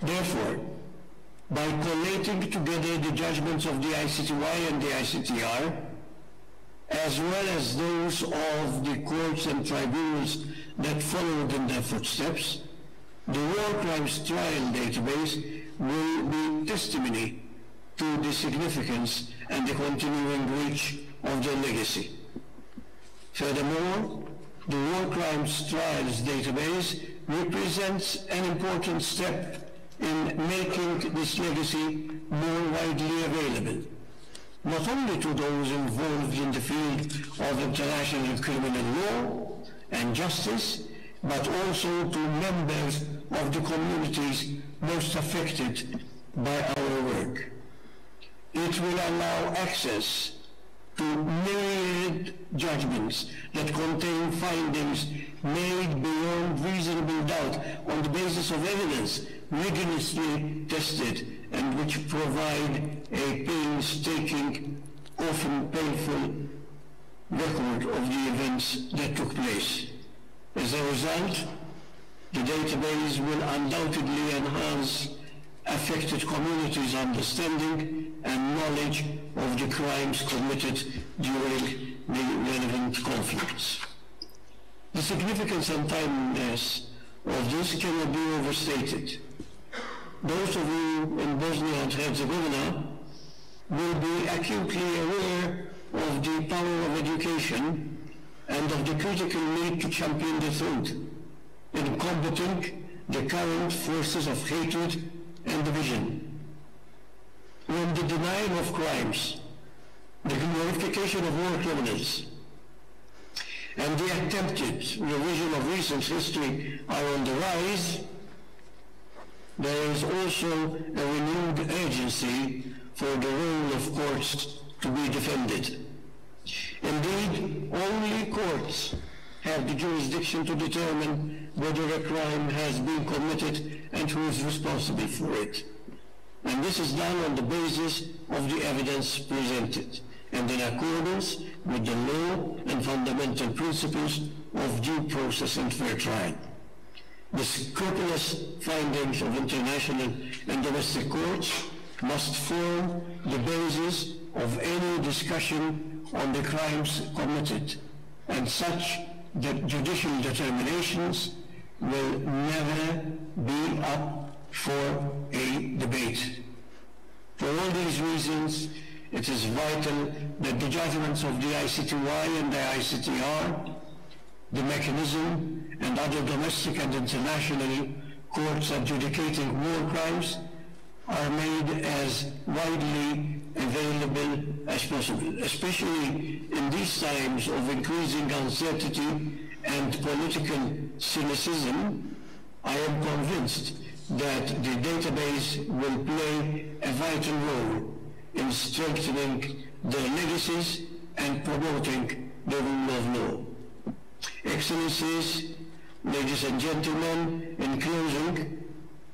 Therefore, by collating together the judgments of the ICTY and the ICTR, as well as those of the courts and tribunals that followed in their footsteps, the War Crimes Trial database will be testimony to the significance and the continuing reach of their legacy. Furthermore, the War Crimes Trials database represents an important step in making this legacy more widely available, not only to those involved in the field of international criminal law and justice, but also to members of the communities most affected by our work. It will allow access to myriad judgments that contain findings made beyond reasonable doubt on the basis of evidence rigorously tested and which provide a painstaking, often painful record of the events that took place. As a result, the database will undoubtedly enhance affected communities' understanding and knowledge of the crimes committed during the relevant conflicts. The significance and timeliness of this cannot be overstated. Those of you in Bosnia and Herzegovina will be acutely aware of the power of education and of the critical need to champion the truth in combating the current forces of hatred and division. When the denial of crimes, the glorification of war criminals, and the attempted revision of recent history are on the rise, there is also a renewed urgency for the role of courts to be defended. Indeed, only courts have the jurisdiction to determine whether a crime has been committed and who is responsible for it. And this is done on the basis of the evidence presented and in accordance with the law and fundamental principles of due process and fair trial. The scrupulous findings of international and domestic courts must form the basis of any discussion on the crimes committed, and such judicial determinations will never be up for a debate. For all these reasons, it is vital that the judgments of the ICTY and the ICTR, the mechanism, and other domestic and international courts adjudicating war crimes are made as widely available as possible, especially in these times of increasing uncertainty and political cynicism. I am convinced that the database will play a vital role in strengthening their legacies and promoting the rule of law. Excellencies, ladies and gentlemen, in closing,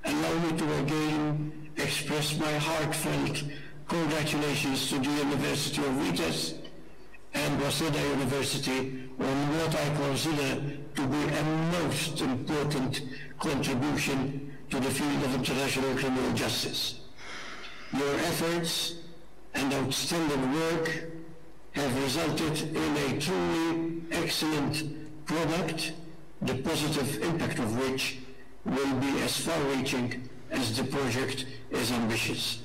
allow me to again express my heartfelt congratulations to the University of Vitesse and Waseda University on what I consider to be a most important contribution to the field of international criminal justice. Your efforts and outstanding work have resulted in a truly excellent product, the positive impact of which will be as far-reaching as the project is ambitious.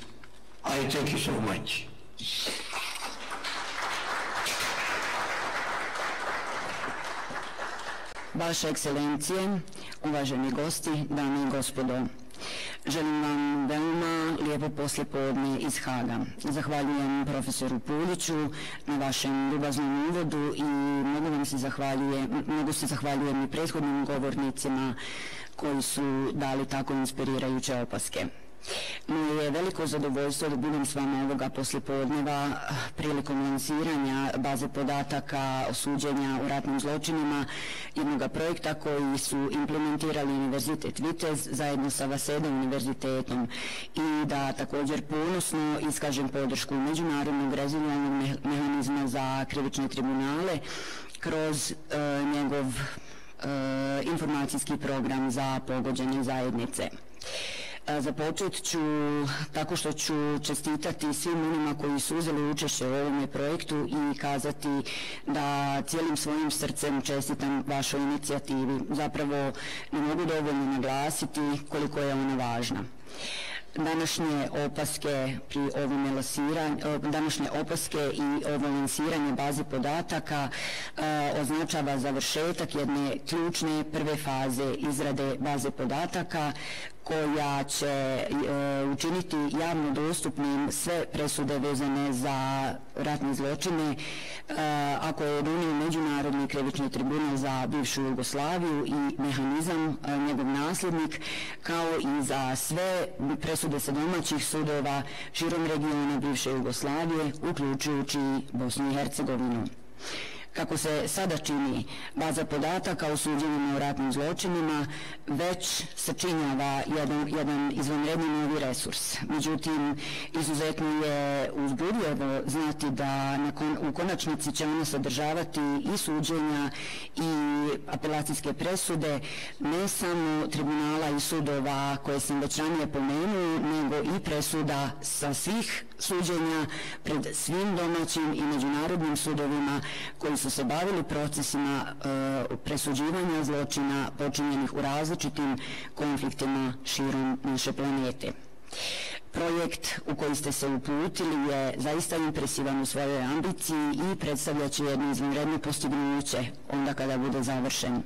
I thank you so much. Vaše ekscelencije, uvaženi gosti, dame i gospodo, želim vam veoma lijepo poslijepodne iz Haga. Zahvaljujem profesoru Puljiću na vašem ljubaznom uvodu i mnogo se zahvaljujem i prethodnim govornicima koji su dali tako inspirirajuće opaske. Moje je veliko zadovoljstvo da budem s vama ovoga poslijepodneva prilikom lansiranja baze podataka o suđenja o ratnim zločinima jednog projekta koji su implementirali Univerzitet Vitez zajedno sa Waseda univerzitetom i da također ponosno iskažem podršku Međunarodnog rezervnog mehanizma za krivične tribunale kroz njegov informacijski program za pogođene zajednice. Započet ću tako što ću čestitati svim onima koji su uzeli učešće u ovome projektu i kazati da cijelim svojim srcem čestitam vašoj inicijativi. Zapravo ne mogu dovoljno naglasiti koliko je ona važna. današnje opaske i ovo lansiranje baze podataka označava završetak jedne ključne prve faze izrade baze podataka koja će učiniti javno dostupnim sve presude vezane za ratne zločine, ako je donio Međunarodni krivični tribunal za bivšu Jugoslaviju i mehanizam njegov nasljednik, kao i za sve presude sa domaćih sudova širom regiona bivše Jugoslavije, uključujući Bosnu i Hercegovinu. Kako se sada čini, baza podataka o suđenjima o ratnim zločinima već sačinjava jedan izvanredni novi resurs. Međutim, izuzetno je uzbudljivo znati da u konačnici će ona sadržavati i suđenja i apelacijske presude ne samo tribunala i sudova koje sam već ranije pomenuo, nego i presuda sa svih suđenja pred svim domaćim i međunarodnim sudovima koji su se bavili procesima presuđivanja zločina počinjenih u različitim konfliktima širom naše planete. Projekt u koji ste se uputili je zaista impresivan u svojoj ambiciji i predstavljat će jedno izvanredno postignuće onda kada bude završen.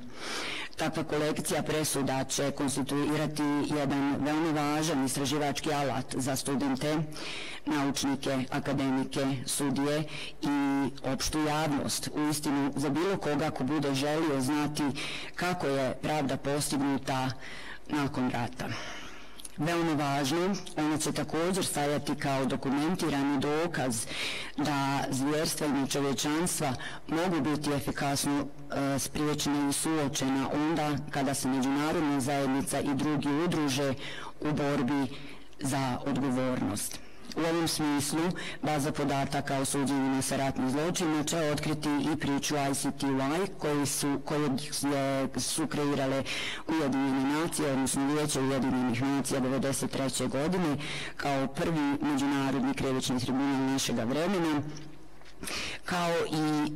Takva kolekcija presuda će konstituirati jedan veoma važan istraživački alat za studente, naučnike, akademike, sudije i opštu javnost. Uistinu za bilo koga ko bude želio znati kako je pravda postignuta nakon rata. Veoma važno, ono će također stajati kao dokumentirani dokaz da zvjerstva i nečovječanstva mogu biti efikasno spriječena i suočena onda kada se međunarodna zajednica i drugi udruže u borbi za odgovornost. U ovom smislu, baza podataka o suđenjima sa ratnim zločinima će otkriti i priču ICTY koje su kreirale Ujedinjene nacije, odnosno Vijeće Ujedinjenih nacija 1993. godine kao prvi međunarodni krivični tribunal našega vremena, kao i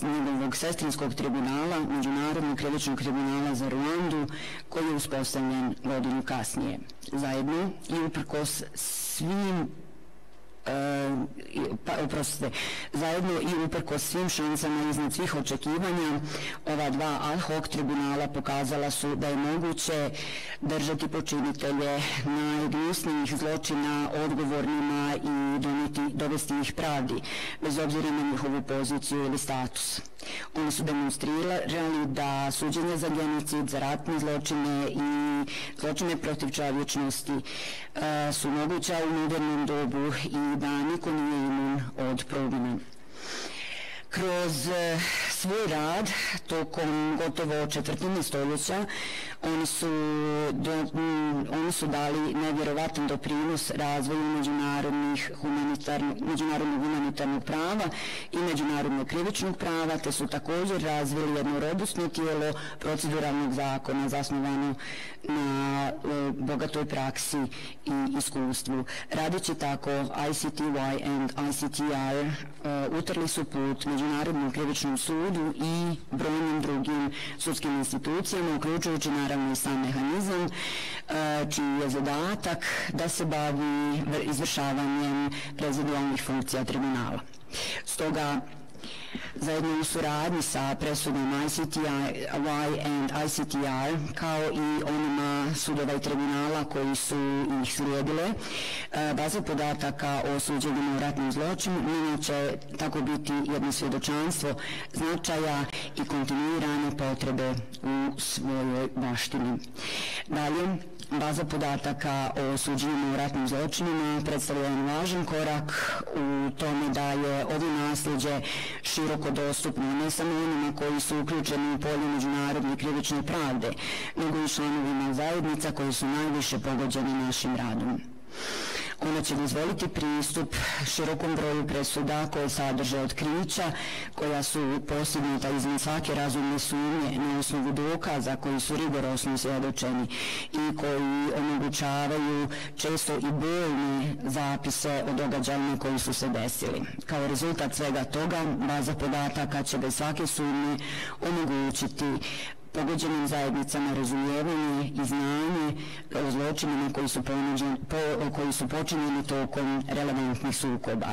njegovog sestrinskog tribunala, Međunarodnog krivičnog tribunala za Ruandu, koji je uspostavljen godinu kasnije. Zajedno i uprkos svim svim šansama iznad svih očekivanja, ova dva ad hoc tribunala pokazala su da je moguće držati počinitelje najgnusnijih zločina odgovornima i dovesti ih pravdi, bez obzira na njihovu poziciju ili status. Oni su demonstrirali da suđenje za genocid, za ratne zločine i zločine protiv čovječnosti su moguća u modernom dobu i da niko nije imun od progona. Kroz svoj rad tokom gotovo četvrtine stoljeća oni su dali nevjerovatan doprinos razvoju međunarodnog humanitarnog prava i međunarodnog krivičnog prava, te su također razvili jedno robustno tijelo proceduralnog zakona zasnovano na bogatoj praksi i iskustvu. Radeći tako, ICTY and ICTR utrli su put Međunarodnom krivičnom sudu i brojnim drugim sudskim institucijama, uključujući naravno i sam mehanizam, čiji je zadatak da se bavi izvršavanjem rezidualnih funkcija tribunala. Stoga, zajedno u suradnji sa presudama ICTY and ICTR, kao i onima sudova i tribunala koji su ih slijedile, baza podataka o suđenjima u ratnim zločinima će tako biti jedno svjedočanstvo značaja i kontinuirane potrebe u svojoj baštini. Dalje, baza podataka o suđenjima u ratnim zločinima predstavlja jedan važan korak u tome da je ovo nasljeđe široko dostupno ne samo onima koji su uključeni u polje međunarodne krivične pravde, nego i članovima zajednica koji su najviše pogođeni našim radom. Ona će dozvoliti pristup širokom broju presuda koje sadrže otkrića, koja su postignuta iznad svake razumne sumnje na osnovu dokaza koji su rigorosno svjedočeni i koji omogućavaju često i boljne zapise o događajima koji su se desili. Kao rezultat svega toga, baza podataka će bez svake sumnje omogućiti pogođenim zajednicama razumijevanje i znanje o zločinima koji su počinjeni tokom relevantnih sukoba.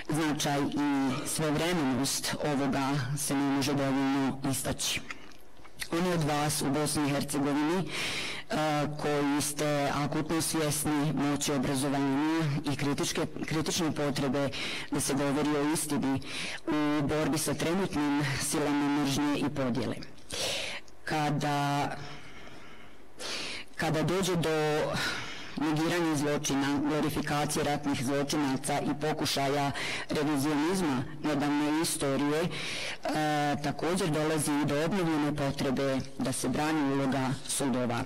Značaj i svevremenost ovoga se ne može dovoljno istaći. Oni od vas u Bosni i Hercegovini koji ste akutno svjesni moći obrazovanja i kritične potrebe da se govori o istini u borbi sa trenutnim silama mržnje i podjele. Kada dođe do negiranja zločina, glorifikacije ratnih zločinaca i pokušaja revizionizma nedavne istorije, također dolazi i do obnovljene potrebe da se brani uloga sudova.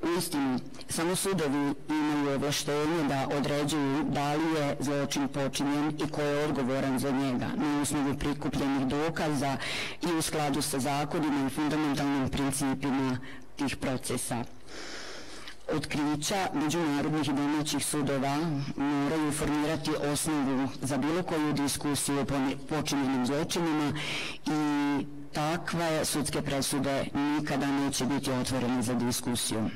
Uistinu, samo sudovi imaju ovlaštenje da određuju da li je zločin počinjen i ko je odgovoran za njega na osnovu prikupljenih dokaza i u skladu sa zakonima i fundamentalnim principima tih procesa. Otkrića međunarodnih i domaćih sudova moraju formirati osnovu za bilo koju diskusiju o počinjenim zločinima i takve sudske presude nikada neće biti otvorene za diskusiju.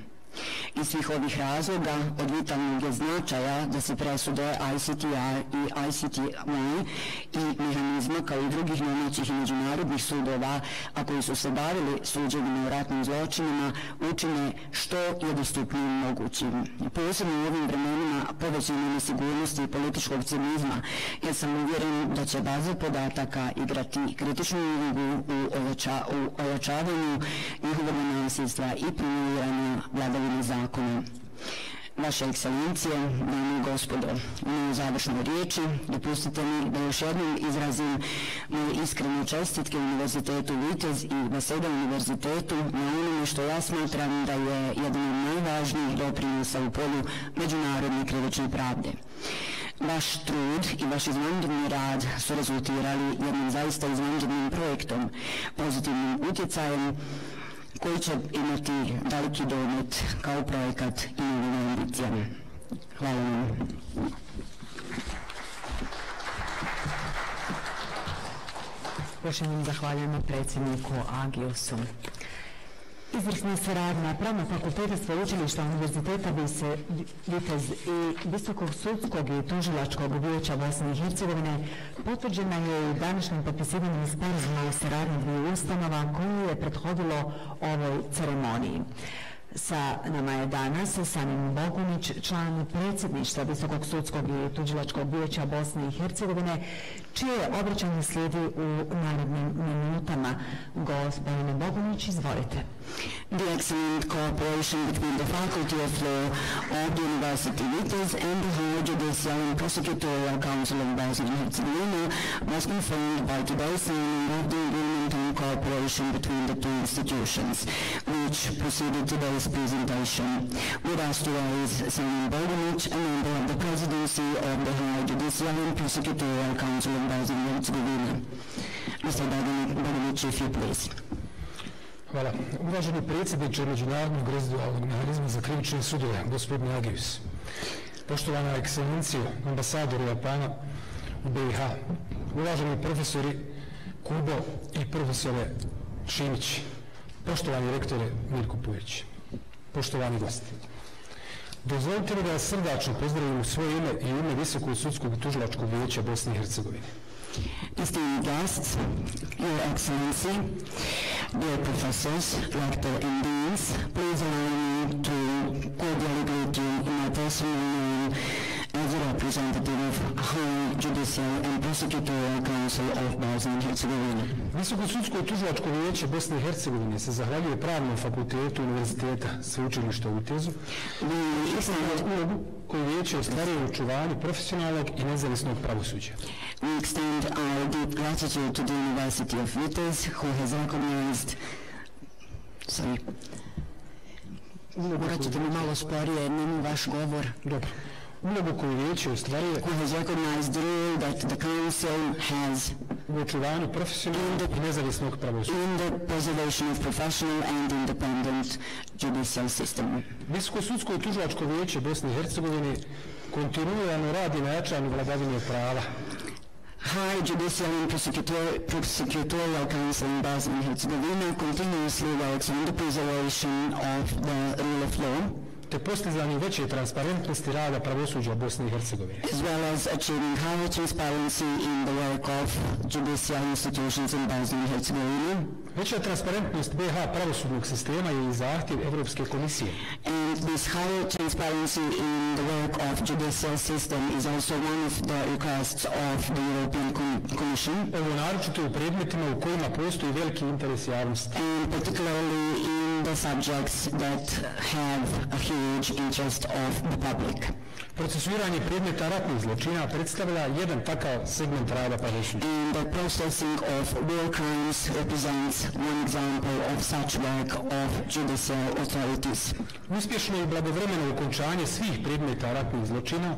Iz svih ovih razloga od vitalnog je značaja da se presude ICTR i ICTY i mehanizma kao i drugih domaćih i međunarodnih sudova, a koji su se bavili suđenjima o ratnim zločinima, učine što je dostupnije mogućim. Posebno u ovim vremenima povećane nesigurnosti i političkog cinizma, jer sam uvjeren da će baza podataka igrati kritičnu ulogu u ojačavanju njihovog nasljedstva i promoviranja vladavine zakona. Vaše ekscelencije, dame i gospodo, u završnoj riječi dopustite mi da još jednom izrazim moje iskrene čestitke Univerzitetu Vitez i Waseda univerzitetu na onome što ja smatram da je jedan od najvažnijih doprinosa u polju međunarodne krivične pravde. Vaš trud i vaš izvanredni rad su rezultirali jednim zaista izvanrednim projektom, pozitivnim utjecajem koji će imati daleki domet kao projekat i novim ambicijama. Hvala vam. Još jednom zahvaljujemo predsjedniku Agiosu. Izvrsna saradnja Pravnog fakulteta Sveučilišta Univerziteta Vitez i Visokog sudskog i tužilačkog vijeća Bosne i Hercegovine potvrđena je i današnjim potpisivanjem sporazuma o saradnji dviju ustanova koje je prethodilo ovoj ceremoniji. Sa nama je danas Samin Bogunić, član predsjedništva Visokog sudskog i tužilačkog vijeća Bosne i Hercegovine, čije obraćanje slijedi u narednim minutama. Gospodine Bogunić, izvolite. The excellent cooperation between the Faculty of Law of the University Vitez and the High Judicial and Prosecutorial Council of Bosnia and Herzegovina was confirmed by today's signing of the agreement on cooperation between the two institutions, which preceded today's presentation. With us today is Samin Bogunić, a member of the presidency of the High Judicial and Prosecutorial Council of Bosnia and Herzegovina. Mr. Bogunić, if you please. Hvala. Uvaženi predsjedniče Međunarodnog rezidualnog mehanizma za krivične sudove, gospodin Agius, poštovana ekscelencijo, ambasadoru Japana u BiH, uvaženi profesori Kubo i profesore Šimić, poštovani rektore Mirko Pujić, poštovani gosti. Dozvolite mi da vas srdačno pozdravim u svoje ime i u ime Visokog sudskog i tužilačkog vijeća Bosne i Hercegovine. Esteemed guests, Your Excellency, dear professors, rector and deans, please allow me to cordially greet you in my personal name as a representative of High Judicial and Prosecutorial Council of Bosnia and Herzegovina. Visoko sudsko i tužilačko vijeće Bosne i Hercegovine se zahvaljuje Pravnom fakultetu Univerziteta Sveučilišta u Vitezu ulogu koju vijeće ostvaruje u očuvanju profesionalnog i nezavisnog pravosuđa. We extend our deep gratitude to the University of Vitez, who has recognized... Sorry. Morat ćete mi malo sporije, nemam vaš govor. Dobro. Ulogu koju vijeće ostvaruje... Who has recognized the role that the Council has... u očuvanju profesionalnog i nezavisnog pravosuđa. In the preservation of professional and independent judicial system. Visoko sudsko i tužilačko vijeće Bosne i Hercegovine kontinuirano radi na jačanju vladavine prava. High Judicial and Prosecutorial Council in Bosnia and Herzegovina continuously works on the preservation of the rule of law, te postizanju veće transparentnosti rada pravosuđa Bosne i Hercegovine. As well as achieving higher transparency in the work of judicial institutions in Bosnia and Herzegovina. Veća transparentnost BiH pravosudnog sistema je i zahtjev Evropske komisije. And this higher transparency in the work of judicial system is also one of the requests of the European Commission. Ovo naročito u predmetima u kojima postoji veliki interes javnosti. And particularly in the subjects that have a huge interest of the public. Procesuiranje predmeta ratnih zločina predstavlja jedan takav segment rada pravosuđa. And the processing of war crimes represents one example of such work of judicial authorities. Uspješno i blagovremeno okončanje svih predmeta ratnih zločina,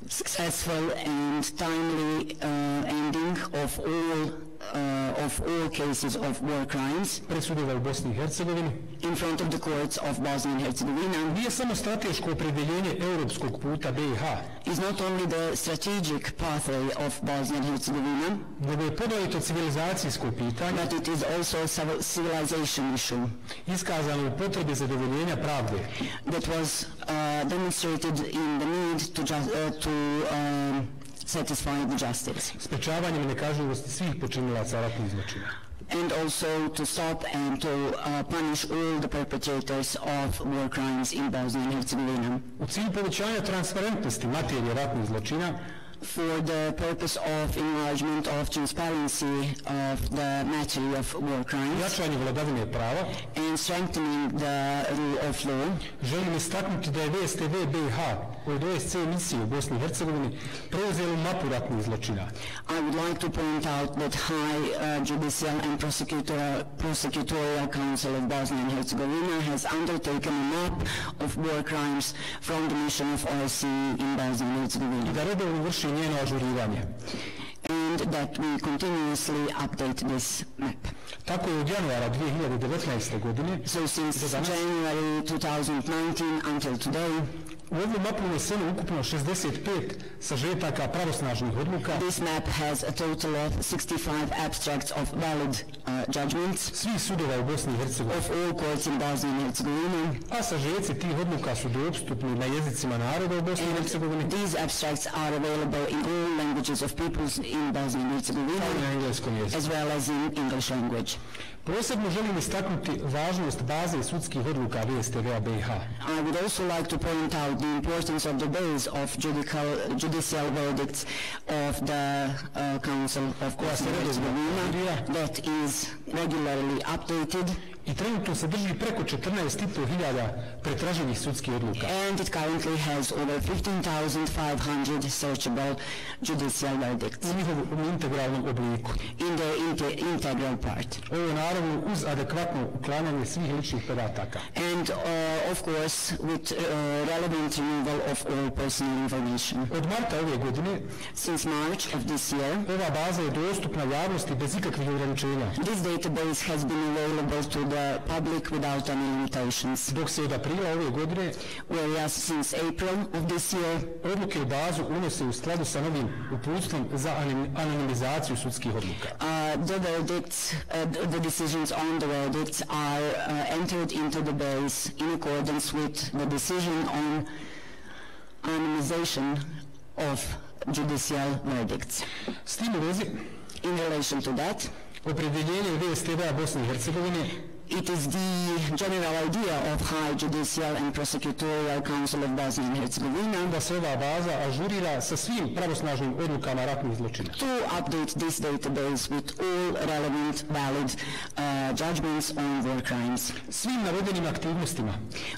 successful and timely ending of all cases of war crimes presudova u Bosni i Hercegovini in front of the courts of Bosnia and Herzegovina nije samo strateško opredjeljenje europskog puta BiH, is not only the strategic pathway of Bosnia and Herzegovina, nego je poglavito civilizacijsko pitanje, but it is also a civilization issue iskazano u potrebi zadovoljenja pravde, that was demonstrated in the need to satisfy the justice. Sprečavanjem nekažnjivosti svih počinilaca ratnih zločina. And also to stop and to punish all the perpetrators of war crimes in Bosnia and Herzegovina. U cilju povećanja transparentnosti materije ratnih zločina, for the purpose of enlargement of transparency of the matter of war crimes, jačanje vladavine prava and strengthening the rule of law, želim istaknuti da je VSTV BiH od OSCE misije u Bosni i Hercegovini preuzelo mapu ratnih zločina. I would like to point out that High Judicial and Prosecutorial Council of Bosnia and Herzegovina has undertaken a map of war crimes from the mission of OSCE in Bosnia and Herzegovina. Da redovno vrši njeno ažuriranje. And that we continuously update this map. Tako je od januara 2019. godine, so since January 2019 until today, u ovu mapu uneseno ukupno 65 sažetaka pravosnažnih odluka. This map has a total of 65 abstracts of valid judgments svih sudova u Bosni i Hercegovini, of all courts in Bosnia and Herzegovina, a sažeci tih odluka su dostupni na jezicima naroda u Bosni i Hercegovini. These abstracts are available in all languages of peoples in Bosnia and Herzegovina, as well as in English language. Posebno želim istaknuti važnost baze sudskih odluka VSTV-a BiH. I would also like to point out the importance of the base of judicial verdicts of the Council of Bosnia and Herzegovina that is regularly updated. I trenutno sadrži preko 14.500 pretraženih sudskih odluka. And it currently has over 15,500 searchable judicial verdicts. U njihovom integralnom obliku. In the integral part. Ovo naravno uz adekvatno uklanjanje svih ličnih podataka. And of course with relevant removal of all personal information. Od marta ove godine, since March of this year, ova baza je dostupna javnosti bez ikakvih ograničenja. This database has been available to the public without any limitations. Dok se od aprila ove godine, whereas since April of this year, odluke u bazu unose u skladu sa novim uputstvom za anonimizaciju sudskih odluka. The verdicts, the decisions on the verdicts are entered into the base in accordance with the decision on anonymization of judicial verdicts. S tim u vezi, in relation to that, opredjeljenje VSTV-a Bosne i Hercegovine, it is the general idea of High Judicial and Prosecutorial Council of Bosnia and Herzegovina da se ova baza ažurira sa svim pravosnažnim odlukama ratnih zločina. To update this database with all relevant valid judgments on war crimes. Svim navedenim aktivnostima,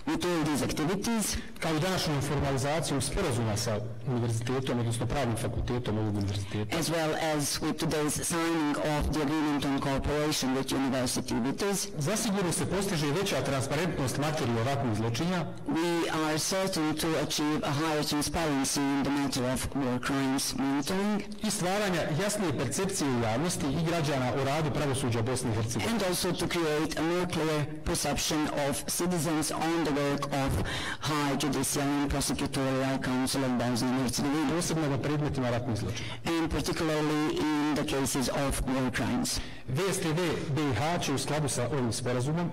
with all these activities, kao i današnjom formalizacijom sporazuma sa univerzitetom, odnosno pravnim fakultetom ovog univerziteta, as well as with today's signing of the agreement on cooperation with university with us, Zasigurno se postiže i veća transparentnost materije ratnih zločina. We are certain to achieve a higher transparency in the matter of war crimes monitoring. I stvaranja jasnije percepcije u javnosti i građana o radu pravosuđa Bosne i Hercegovine. And also to create a more clear perception of citizens on the work of High Judicial and Prosecutorial Council of Bosnia and Herzegovina. Posebno na predmetima ratnih zločina. And particularly in the cases of war crimes. VSTV BiH će u skladu sa ovim sporazumom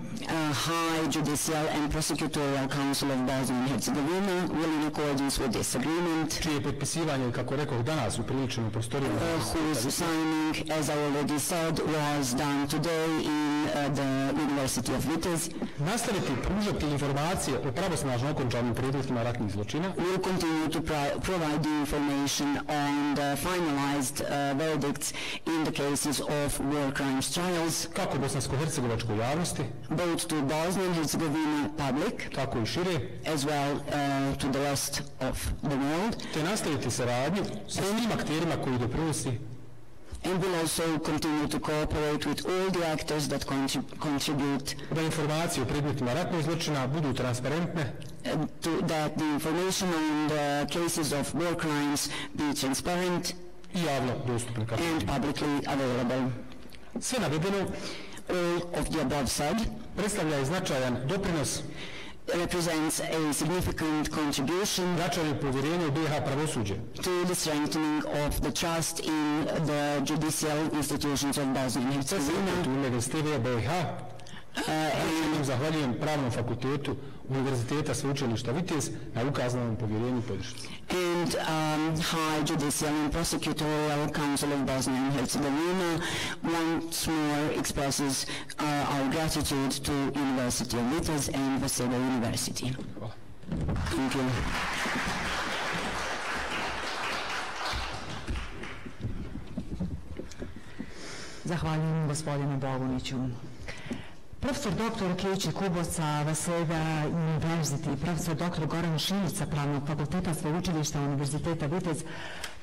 High Judicial and Prosecutorial Council of Bosnia and Herzegovina will in accordance with this agreement, čije potpisivanje, kako rekoh, danas u priličenom prostorijama, whose signing, as I already said, was done today in the University of Vitez, nastaviti pružati informacije o pravosnažno okončanim predmetima ratnih zločina, will continue to provide the information on the finalized verdicts in the cases of war crimes trials, kako bosansko-hercegovačkoj javnosti, both to Bosnia and Herzegovina public, tako i šire, as well to the rest of the world, te nastaviti saradnju sa svim akterima koji doprinosi, and will also continue to cooperate with all the actors that contribute da informacije o predmetima ratnih zločina budu transparentne, that the information on the cases of war crimes be transparent i javno dostupne and publicly available. Sve navedeno, all of the above said, predstavlja i značajan doprinos represents a significant contribution jačanju povjerenja u BiH pravosuđe, to the strengthening of the trust in the judicial institutions of Bosnia and Herzegovina. Zahvaljujem Pravnom fakultetu Univerziteta sveučilišta Vitez na ukazanom povjerenju i podršci. And High Judicial and Prosecutorial Council of Bosnia and Herzegovina once more expresses our gratitude to University of Vitez and Waseda University. Hvala. Thank you. Zahvaljujem gospodinu Boguniću. Profesor dr. Kejići Kubo sa Waseda University i profesor dr. Goran Šimić sa Pravnog fakulteta sveučilišta Univerziteta Vitez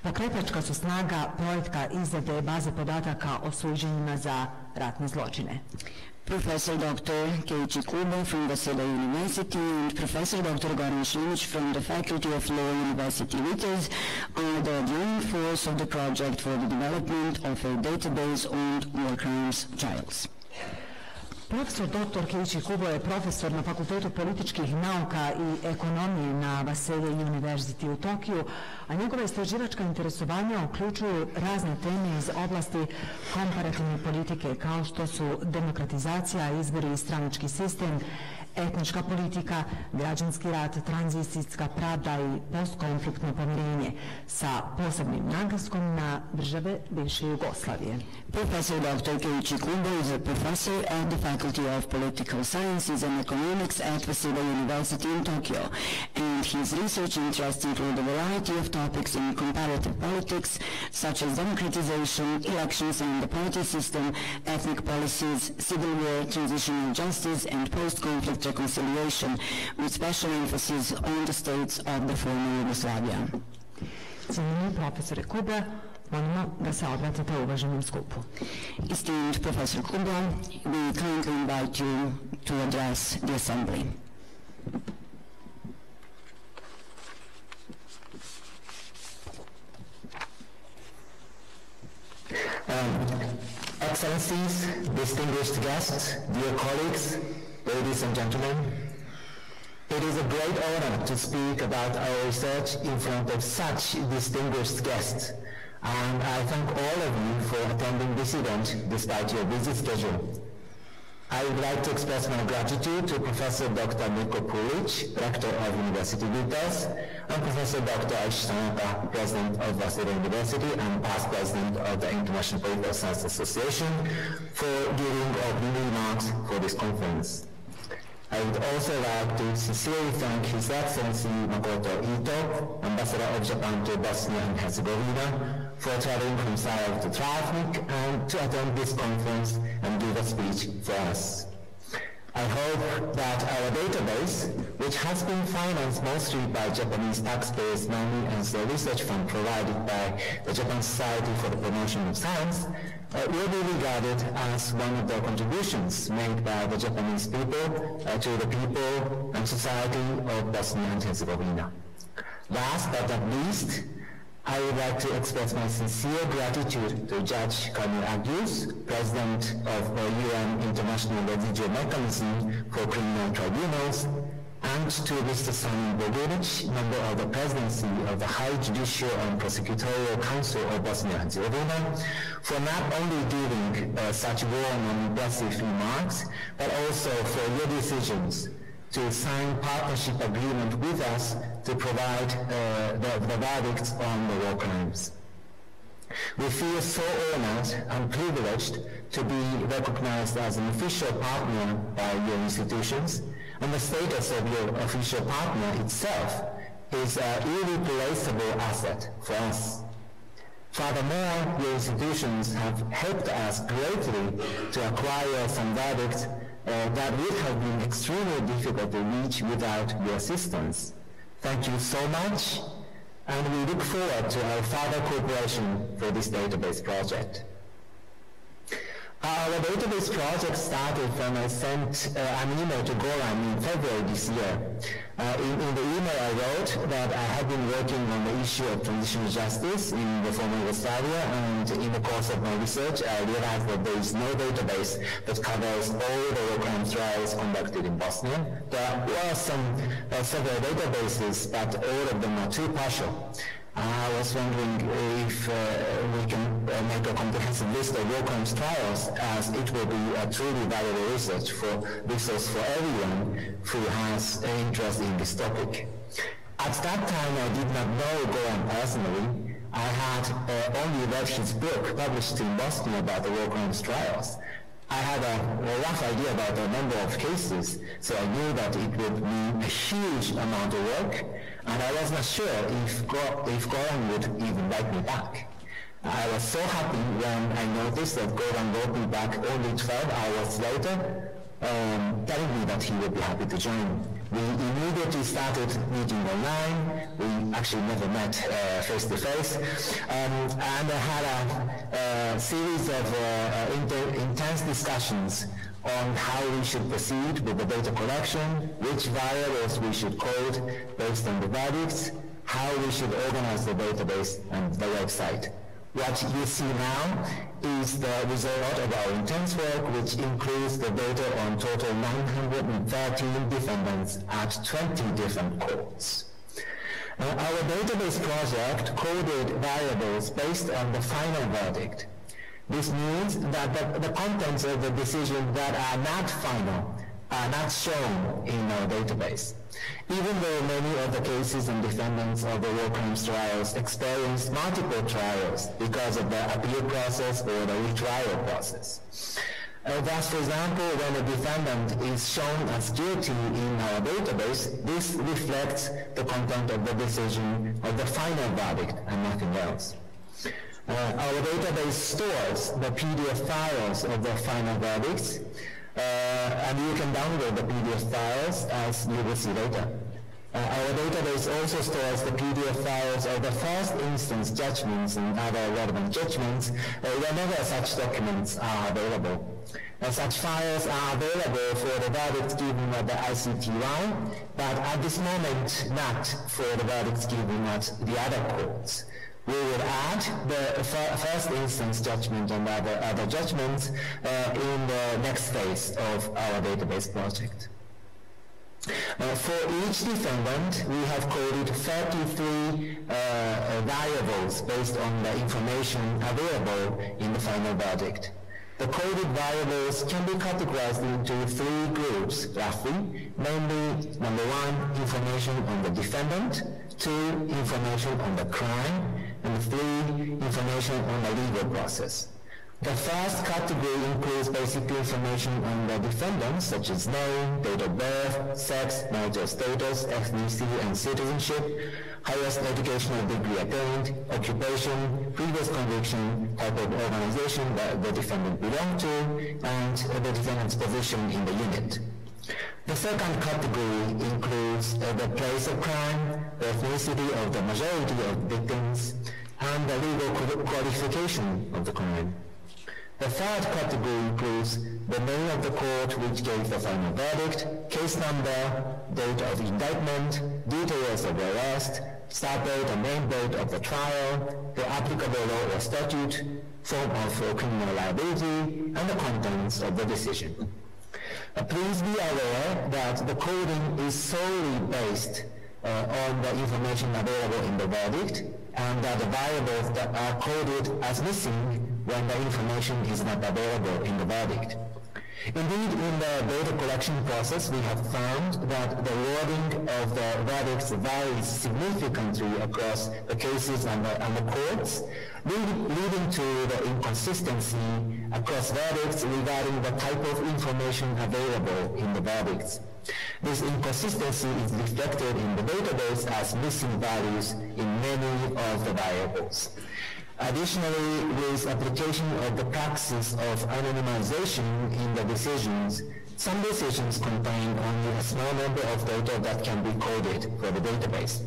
pokretačka su snaga projekta izrade baze podataka o suđenjima za ratne zločine. Professor Dr. Kejići Kubo from Waseda University and Professor Dr. Goran Šimić from the Faculty of Law University Vitez are the driving force of the project for the development of a database on war crimes trials. Profesor dr. Kejići Kubo je profesor na Fakultetu političkih nauka i ekonomije na Waseda University u Tokiju, a njegove istraživačka interesovanja uključuju razne teme iz oblasti komparativne politike kao što su demokratizacija, izbori i stranački sistem, etnička politika, građanski rat, tranzicijska pravda i postkonfliktno pomirenje sa posebnim naglaskom na države bivše Jugoslavije. Professor Dr. Kejići Kubo is a professor at the Faculty of Political Sciences and Economics at Waseda University in Tokyo, and his research interests include a variety of topics in comparative politics, such as democratization, elections and the party system, ethnic policies, civil war, transitional justice, and post-conflict reconciliation, with special emphasis on the states of the former Yugoslavia. Cijenjeni profesore Kubo, molimo da se obratite uvaženom skupu. Esteemed Professor Kubo, we kindly invite you to address the Assembly. Excellencies, distinguished guests, dear colleagues, ladies and gentlemen, it is a great honor to speak about our research in front of such distinguished guests, and I thank all of you for attending this event despite your busy schedule. I would like to express my gratitude to Professor Dr. Niko Pulic, Rector of University Vitez, and Professor Dr. Aish Sanata, President of Waseda University and past President of the International Political Science Association, for giving opening remarks for this conference. I would also like to sincerely thank His Excellency Makoto Ito, Ambassador of Japan to Bosnia and Herzegovina, for traveling from Sarajevo to Travnik and to attend this conference and give a speech for us. I hope that our database, which has been financed mostly by Japanese taxpayers' money as a research fund provided by the Japan Society for the Promotion of Science, will be regarded as one of the contributions made by the Japanese people to the people and society of Bosnia and Herzegovina. Last but not least, I would like to express my sincere gratitude to Judge Karmel Agius, President of the UN International Residual Mechanism for Criminal Tribunals, and to Mr. Simon Bogovic, member of the Presidency of the High Judicial and Prosecutorial Council of Bosnia and Herzegovina, for not only giving such warm and impressive remarks, but also for your decisions to sign partnership agreement with us to provide the verdicts on the war crimes. We feel so honored and privileged to be recognized as an official partner by your institutions, and the status of your official partner itself is an irreplaceable asset for us. Furthermore, your institutions have helped us greatly to acquire some verdicts that would have been extremely difficult to reach without your assistance. Thank you so much, and we look forward to our further cooperation for this database project. Our database project started when I sent an email to Goran in February this year. In the email I wrote that I had been working on the issue of transitional justice in the former Yugoslavia, and in the course of my research I realized that there is no database that covers all the war crimes trials conducted in Bosnia. There were several databases, but all of them are too partial. I was wondering if we can make a comprehensive list of war crimes trials, as it will be a truly valuable resource for everyone who has interest in this topic. At that time, I did not know Goran personally. I had only read his book published in Bosnia about the war crimes trials. I had a rough idea about the number of cases, so I knew that it would mean a huge amount of work, and I was not sure if Goran would even write me back. I was so happy when I noticed that Goran wrote me back only 12 hours later, telling me that he would be happy to join. We immediately started meeting online. We actually never met face to face, and I had a series of intense discussions on how we should proceed with the data collection, which variables we should code based on the verdicts, how we should organize the database and the website. What you see now is the result of our intense work, which includes the data on total 913 defendants at 20 different courts. Our database project coded variables based on the final verdict. This means that the contents of the decision that are not final are not shown in our database. Even though many of the cases and defendants of the war crimes trials experienced multiple trials because of the appeal process or the retrial process. Thus, for example, when a defendant is shown as guilty in our database, this reflects the content of the decision of the final verdict and nothing else. Our database stores the PDF files of the final verdicts, and you can download the PDF files as you will see later. Our database also stores the PDF files of the first instance judgments and other relevant judgments whenever such documents are available. Such files are available for the verdicts given at the ICTY, but at this moment not for the verdicts given at the other courts. We will add the first instance judgment and other judgments in the next phase of our database project. For each defendant, we have coded 33 variables based on the information available in the final verdict. The coded variables can be categorized into 3 groups, roughly, namely, number 1, information on the defendant, 2, information on the crime, and 3, information on the legal process. The first category includes basically information on the defendants, such as name, date of birth, sex, marital status, ethnicity and citizenship, highest educational degree attained, occupation, previous conviction, type of organization that the defendant belonged to, and the defendant's position in the unit. The second category includes the place of crime, the ethnicity of the majority of victims, and the legal qualification of the crime. The third category includes the name of the court which gave the final verdict, case number, date of indictment, details of the arrest, start date and end date of the trial, the applicable law or statute, form of criminal liability, and the contents of the decision. Please be aware that the coding is solely based on the information available in the verdict, and that the variables that are coded as missing when the information is not available in the verdict. Indeed, in the data collection process, we have found that the wording of the verdicts varies significantly across the cases and the courts, leading to the inconsistency across verdicts regarding the type of information available in the verdicts. This inconsistency is reflected in the database as missing values in many of the variables. Additionally, with application of the praxis of anonymization in the decisions, some decisions contain only a small number of data that can be coded for the database.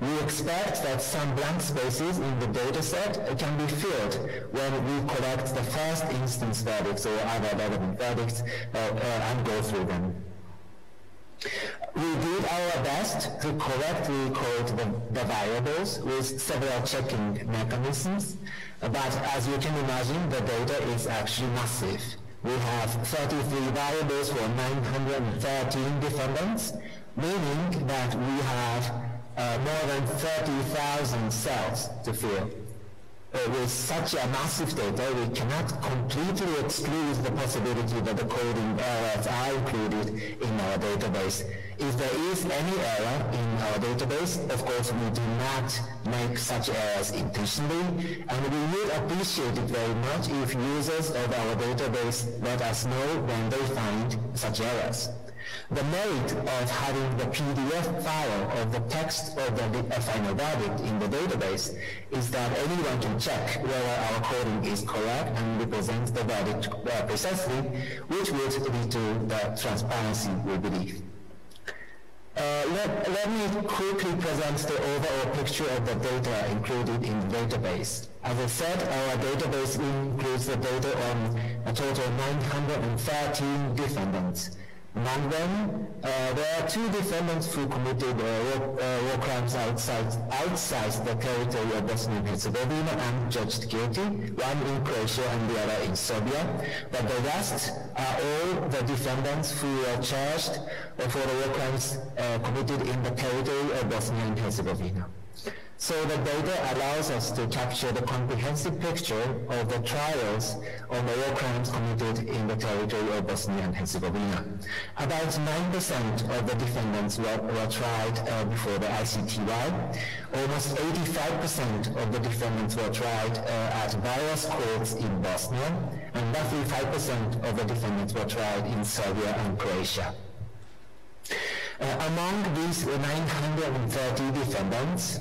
We expect that some blank spaces in the dataset can be filled when we collect the first instance verdicts or other relevant verdicts and go through them. We did our best to correctly code the variables with several checking mechanisms, but as you can imagine, the data is actually massive. We have 33 variables for 913 defendants, meaning that we have more than 30,000 cells to fill. With such a massive data, we cannot completely exclude the possibility that the coding errors are included in our database. If there is any error in our database, of course we do not make such errors intentionally, and we would appreciate it very much if users of our database let us know when they find such errors. The merit of having the PDF file of the text of the final verdict in the database is that anyone can check whether our coding is correct and represents the verdict precisely, which would lead to the transparency we believe. Let me quickly present the overall picture of the data included in the database. As I said, our database includes the data on a total of 913 defendants. Among them, there are 2 defendants who committed war crimes outside the territory of Bosnia and Herzegovina and judged guilty, one in Croatia and the other in Serbia. But the rest are all the defendants who were charged for the war crimes committed in the territory of Bosnia and Herzegovina. So the data allows us to capture the comprehensive picture of the trials on the war crimes committed in the territory of Bosnia and Herzegovina. About 9% of the defendants were tried before the ICTY. Almost 85% of the defendants were tried at various courts in Bosnia, and roughly 5% of the defendants were tried in Serbia and Croatia. Among these 930 defendants,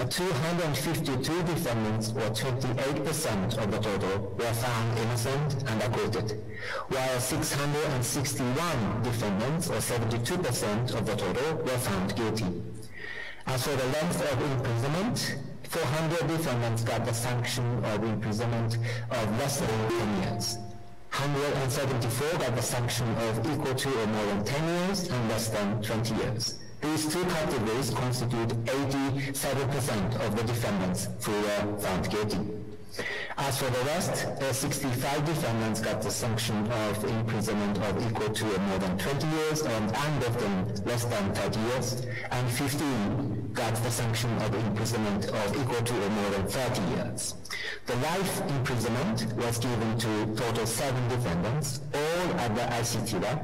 252 defendants, or 28% of the total, were found innocent and acquitted, while 661 defendants, or 72% of the total, were found guilty. As for the length of imprisonment, 400 defendants got the sanction of imprisonment of less than 10 years. 174 got the sanction of equal to or more than 10 years and less than 20 years. These 2 categories constitute 87% of the defendants who were found guilty. As for the rest, 65 defendants got the sanction of imprisonment of equal to or more than 20 years and of them less than 30 years, and 15 got the sanction of imprisonment of equal to or more than 30 years. The life imprisonment was given to total 7 defendants, all at the ICTY,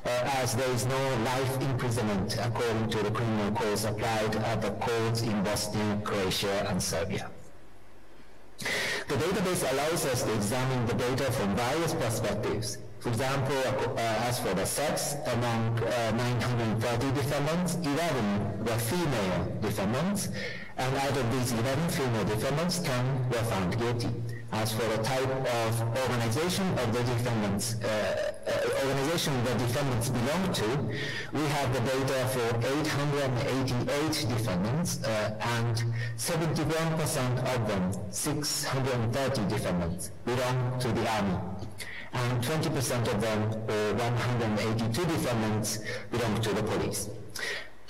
as there is no life imprisonment according to the criminal codes applied at the courts in Bosnia, Croatia, and Serbia. The database allows us to examine the data from various perspectives. For example, as for the sex, among 930 defendants, 11 were female defendants, and out of these 11 female defendants, 10 were found guilty. As for the type of organization of the defendants, organization the defendants belong to, we have the data for 888 defendants, and 71% of them, 630 defendants, belong to the army. And 20% of them, or 182 defendants, belong to the police.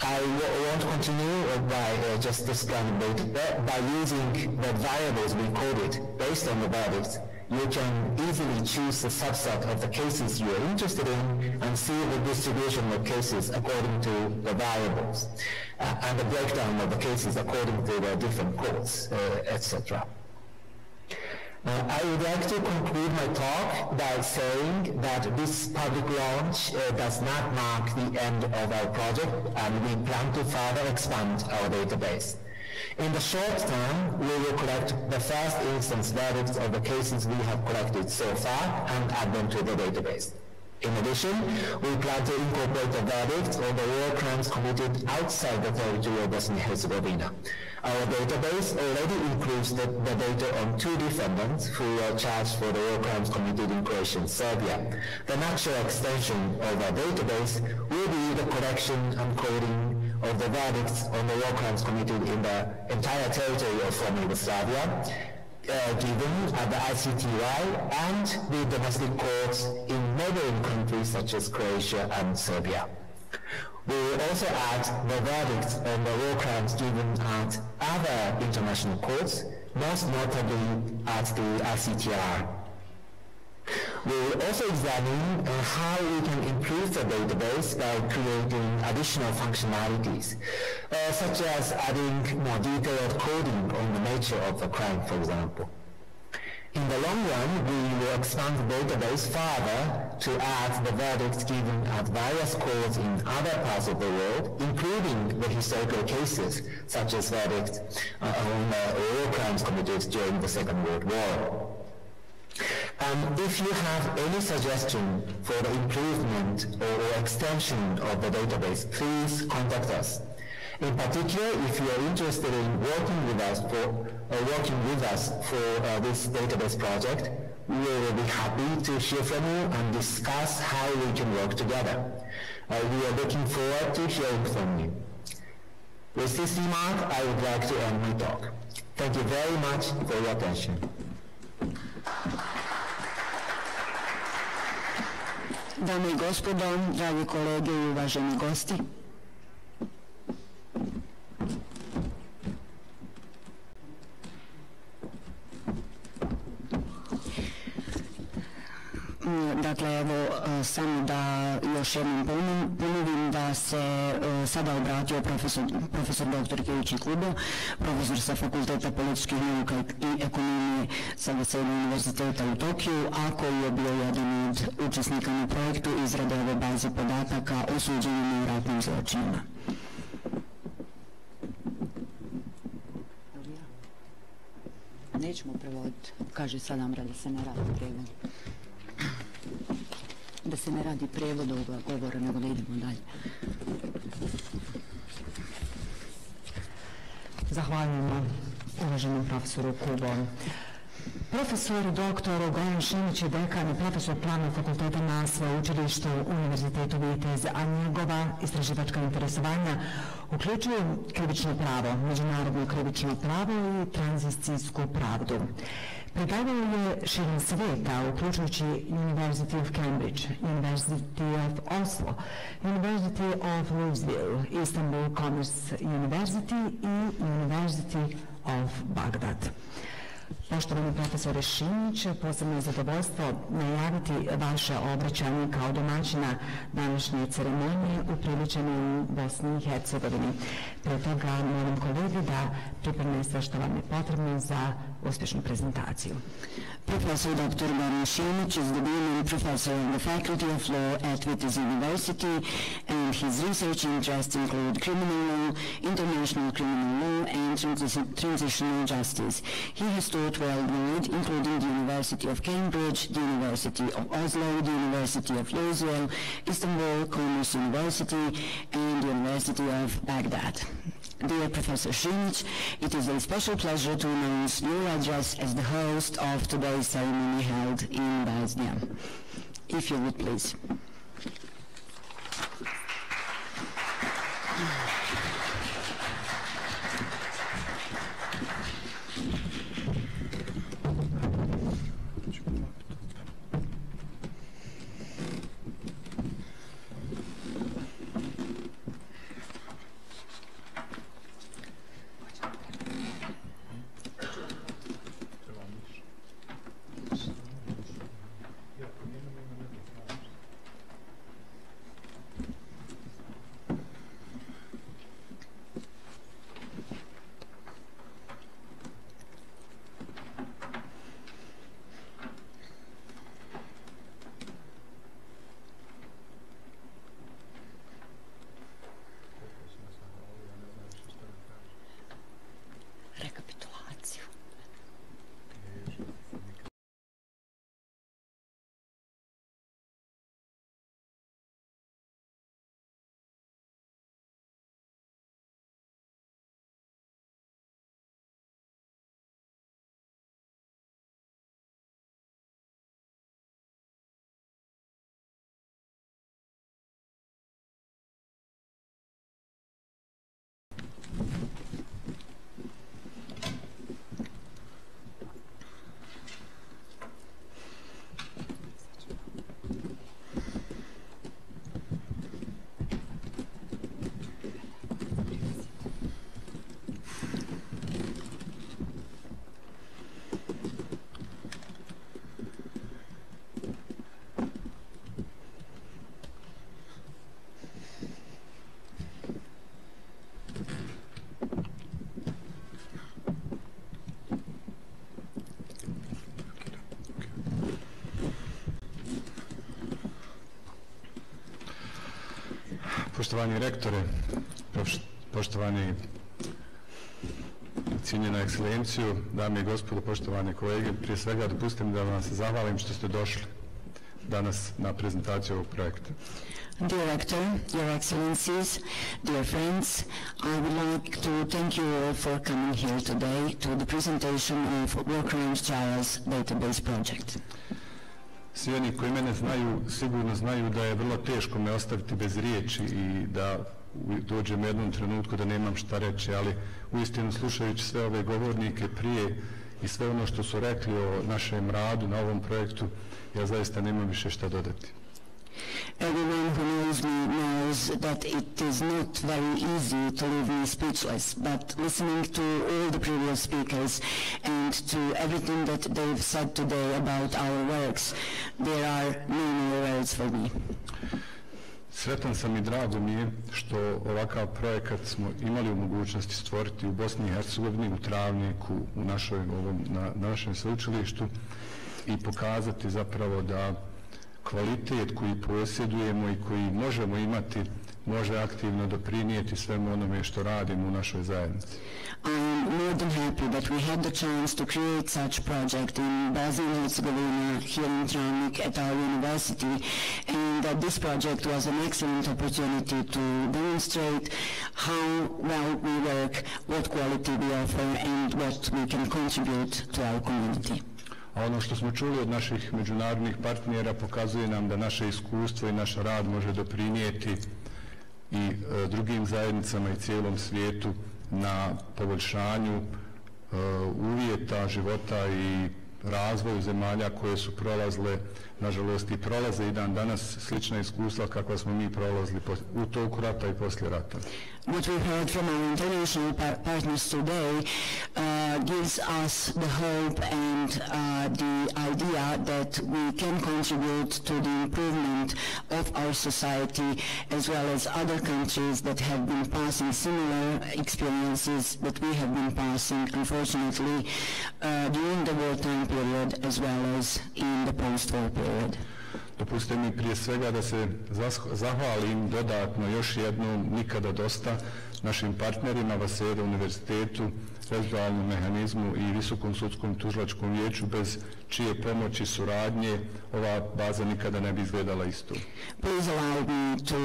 I want to continue by just describing data. By using the variables recorded based on the verdicts, you can easily choose the subset of the cases you are interested in and see the distribution of cases according to the variables, and the breakdown of the cases according to the different courts, etc. I would like to conclude my talk by saying that this public launch does not mark the end of our project, and we plan to further expand our database. In the short term, we will collect the first instance verdicts of the cases we have collected so far and add them to the database. In addition, we plan to incorporate the verdicts of the war crimes committed outside the territory of Bosnia-Herzegovina. Our database already includes the data on 2 defendants who were charged for the war crimes committed in Croatia and Serbia. The natural extension of our database will be the collection and coding of the verdicts on the war crimes committed in the entire territory of former Yugoslavia, given at the ICTY and the domestic courts in neighboring countries such as Croatia and Serbia. We will also add the verdicts on the war crimes given at other international courts, most notably at the ICTR. We will also examine how we can improve the database by creating additional functionalities, such as adding more detailed coding on the nature of the crime, for example. In the long run, we will expand the database further to add the verdicts given at various courts in other parts of the world, including the historical cases, such as verdicts on war crimes committed during the Second World War. If you have any suggestion for the improvement or extension of the database, please contact us. In particular, if you are interested in working with us for this database project, we will be happy to hear from you and discuss how we can work together. We are looking forward to hearing from you. With this remark, I would like to end my talk. Thank you very much for your attention. Dame I gospodo, dragi kolege I uvaženi gosti, dakle, evo, samo da još jednom ponovim da se sada obratio profesor dr. Keiichi Kubo, profesor sa Fakulteta političkih nauka I ekonomije sa Waseda univerziteta u Tokiju, a koji je bio jedan od učesnika na projektu izrade ove baze podataka o suđenjima I ratnim zločinima. Nećemo prevoditi, kaže Sadamra da se ne radi prevod. Da se ne radi prevod ovoga govora, nego da idemo dalje. Zahvaljujemo uvaženom profesoru Kubo. Profesor dr. Goran Šimić je dekan I profesor Pravnog fakulteta na Sveučilištu Univerzitetu Vitez, a njegova istraživačka interesovanja uključuju krivično pravo, međunarodno krivično pravo I tranzicijsku pravdu. Predavao je širom svijeta, uključujući University of Cambridge, University of Oslo, University of Louisville, Istanbul Commerce University I University of Baghdad. Poštovani profesore Šimić, posebno je zadovoljstvo najaviti vaše obraćanje kao domaćina današnje ceremonije upriličene u Bosni I Hercegovini. Prije toga molim kolege da pripreme sve što vam je potrebno za uspješnu prezentaciju. Professor Dr. Goran Šimić is the Dean and Professor of the Faculty of Law at Vitez University, and his research interests include criminal law, international criminal law, and transitional justice. He has taught worldwide, including the University of Cambridge, the University of Oslo, the University of Louisville, Istanbul Commerce University, and the University of Baghdad. Dear Professor Šimić, it is a special pleasure to announce your address as the host of today's ceremony held in Bosnia. If you would please. Poštovani rektore, poštovani cijenjena ekscelenciju, dame i gospodo, poštovane kolege, prije svega dopustite mi da vam se zahvalim što ste došli danas na prezentaciju ovog projekta. Dear Rector, Your Excellencies, dear friends, I would like to thank you all for coming here today to the presentation of War Crimes Trials Database Project. Svi oni koji mene znaju, sigurno znaju da je vrlo teško me ostaviti bez riječi i da dođem u jednom trenutku da nemam šta reći, ali uistinu slušajući sve ove govornike prije i sve ono što su rekli o našem radu na ovom projektu, ja zaista nemam više šta dodati. Everyone who knows me knows that it is not very easy to leave me speechless, but listening to all the previous speakers and to everything that they've said today about our works, there are no more words for me. Sretan sam i drago mi je što ovakav projekat smo imali u mogućnosti stvoriti u Bosni i Hercegovini, u Travniku, na našem sveučilištu i pokazati zapravo da kvalitet koji posjedujemo i koji možemo imati može aktivno doprinijeti svemu onome što radimo u našoj zajednici. I am more than happy that we had the chance to create such project in Bosnia and Herzegovina, here in Travnik at our university, and that this project was an excellent opportunity to demonstrate how well we work, what quality we offer, and what we can contribute to our community. A ono što smo čuli od naših međunarodnih partnera pokazuje nam da naše iskustvo i naš rad može doprinijeti i drugim zajednicama i cijelom svijetu na poboljšanju uvjeta života i razvoju zemalja koje su prolazile, nažalost i prolaze i dan danas slična iskustva kakva smo mi prolazili u toku rata i poslije rata. What we've heard from our international partners today gives us the hope and the idea that we can contribute to the improvement of our society as well as other countries that have been passing similar experiences that we have been passing, unfortunately, during the wartime period as well as in the post-war period. Dopustite mi prije svega da se zahvalim dodatno još jednom, nikada dosta, našim partnerima, Waseda univerzitetu, Rezidualnom mehanizmu i Visokom sudskom tužilačkom vijeću, bez čije pomoći suradnje ova baza nikada ne bi izgledala isto. Please allow me to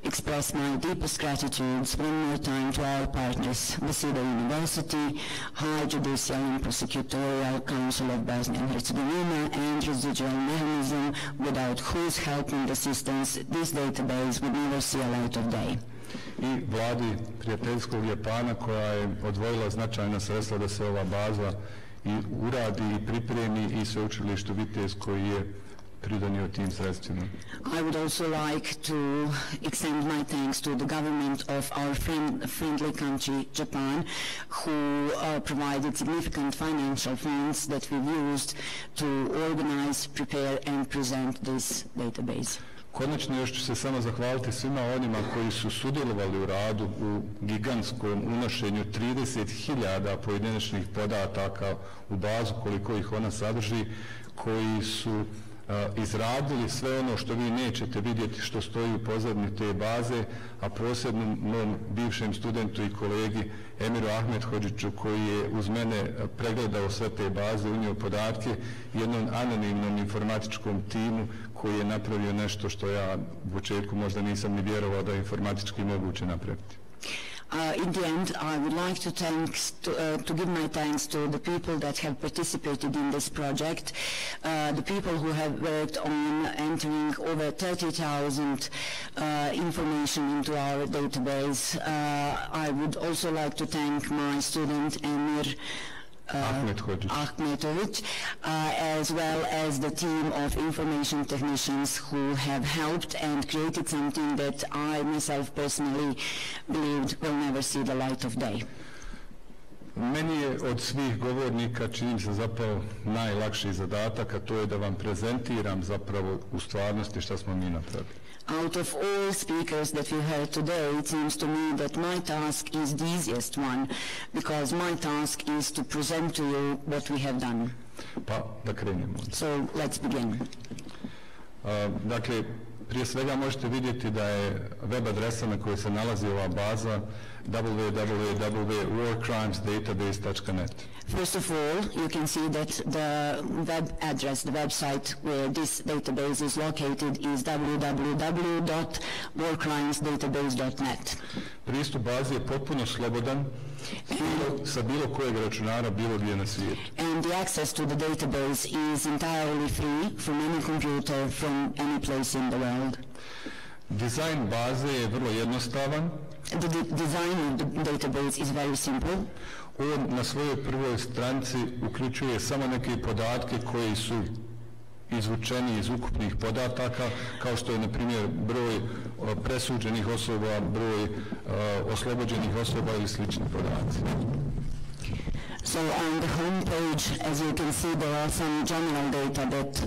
express my deepest gratitude one more time to our partners, Waseda University, High Judicial and Prosecutorial Council of Bosnia and Herzegovina, and Residual Mechanism, without whose help and assistance this database would never see a light of day. I vladi prijateljskog Japana koja je odvojila značajna sredstva da se ova baza i uradi i pripremi i sveučilištu Vitez koji je pridonio tim sredstvima. I would also like to extend my thanks to the government of our friendly country, Japan, who provided significant financial funds that we've used to organize, prepare and present this database. Konačno još ću se samo zahvaliti svima onima koji su sudjelovali u radu u gigantskom unošenju 30.000 pojedinačnih podataka u bazu koliko ih ona sadrži, koji su izradili sve ono što vi nećete vidjeti što stoji u pozadini te baze, a posebno mom bivšem studentu i kolegi Emiru Ahmethodžiću koji je uz mene pregledao sve te baze, unio podatke, jednom anonimnom informatičkom timu koji je napravio nešto što ja u početku možda nisam ni vjerovao da je informatički moguće napraviti. In the end, I would like to give my thanks to the people that have participated in this project, the people who have worked on entering over 30,000 information into our database. I would also like to thank my student Emir Ahmetović, as well as the team of information technicians who have helped and created something that I myself personally believed will never see the light of day. Meni je od svih govornika čini se zapravo najlakši zadatak, a to je da vam prezentiram zapravo u stvarnosti šta smo mi napravili. Out of all speakers that we heard today, it seems to me that my task is the easiest one, because my task is to present to you what we have done. Pa, da krenemo. So, let's begin. Dakle, Prije svega možete vidjeti da je web adresa na kojoj se nalazi ova baza www.warcrimesdatabase.net. First of all, you can see that the web address, the website where this database is located is www.warcrimesdatabase.net. Pristup bazi je potpuno slobodan sa bilo kojeg računara bilo gdje na svijetu. And the access to the database is entirely free from any computer from any place in the world. Dizajn baze je vrlo jednostavan. The design of the database is very simple. On na svojoj prvoj stranici uključuje samo neke podatke koji su izvučeni iz ukupnih podataka, kao što je na primjer broj presuđenih osoba, broj oslobođenih osoba ili slični podaci. So on the home page, as you can see, there are some general data that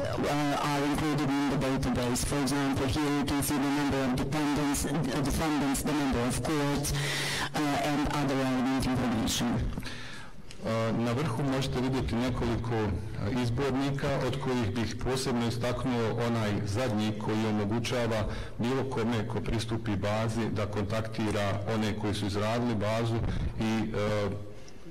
are included in the database. For example, here you can see the number of defendants, the number of courts, and other relevant information. Na vrhu možete vidjeti nekoliko izbornika, od kojih bih posebno istaknuo onaj zadnji koji omogućava bilo kome ko pristupi bazi da kontaktira one koji su izradili bazu i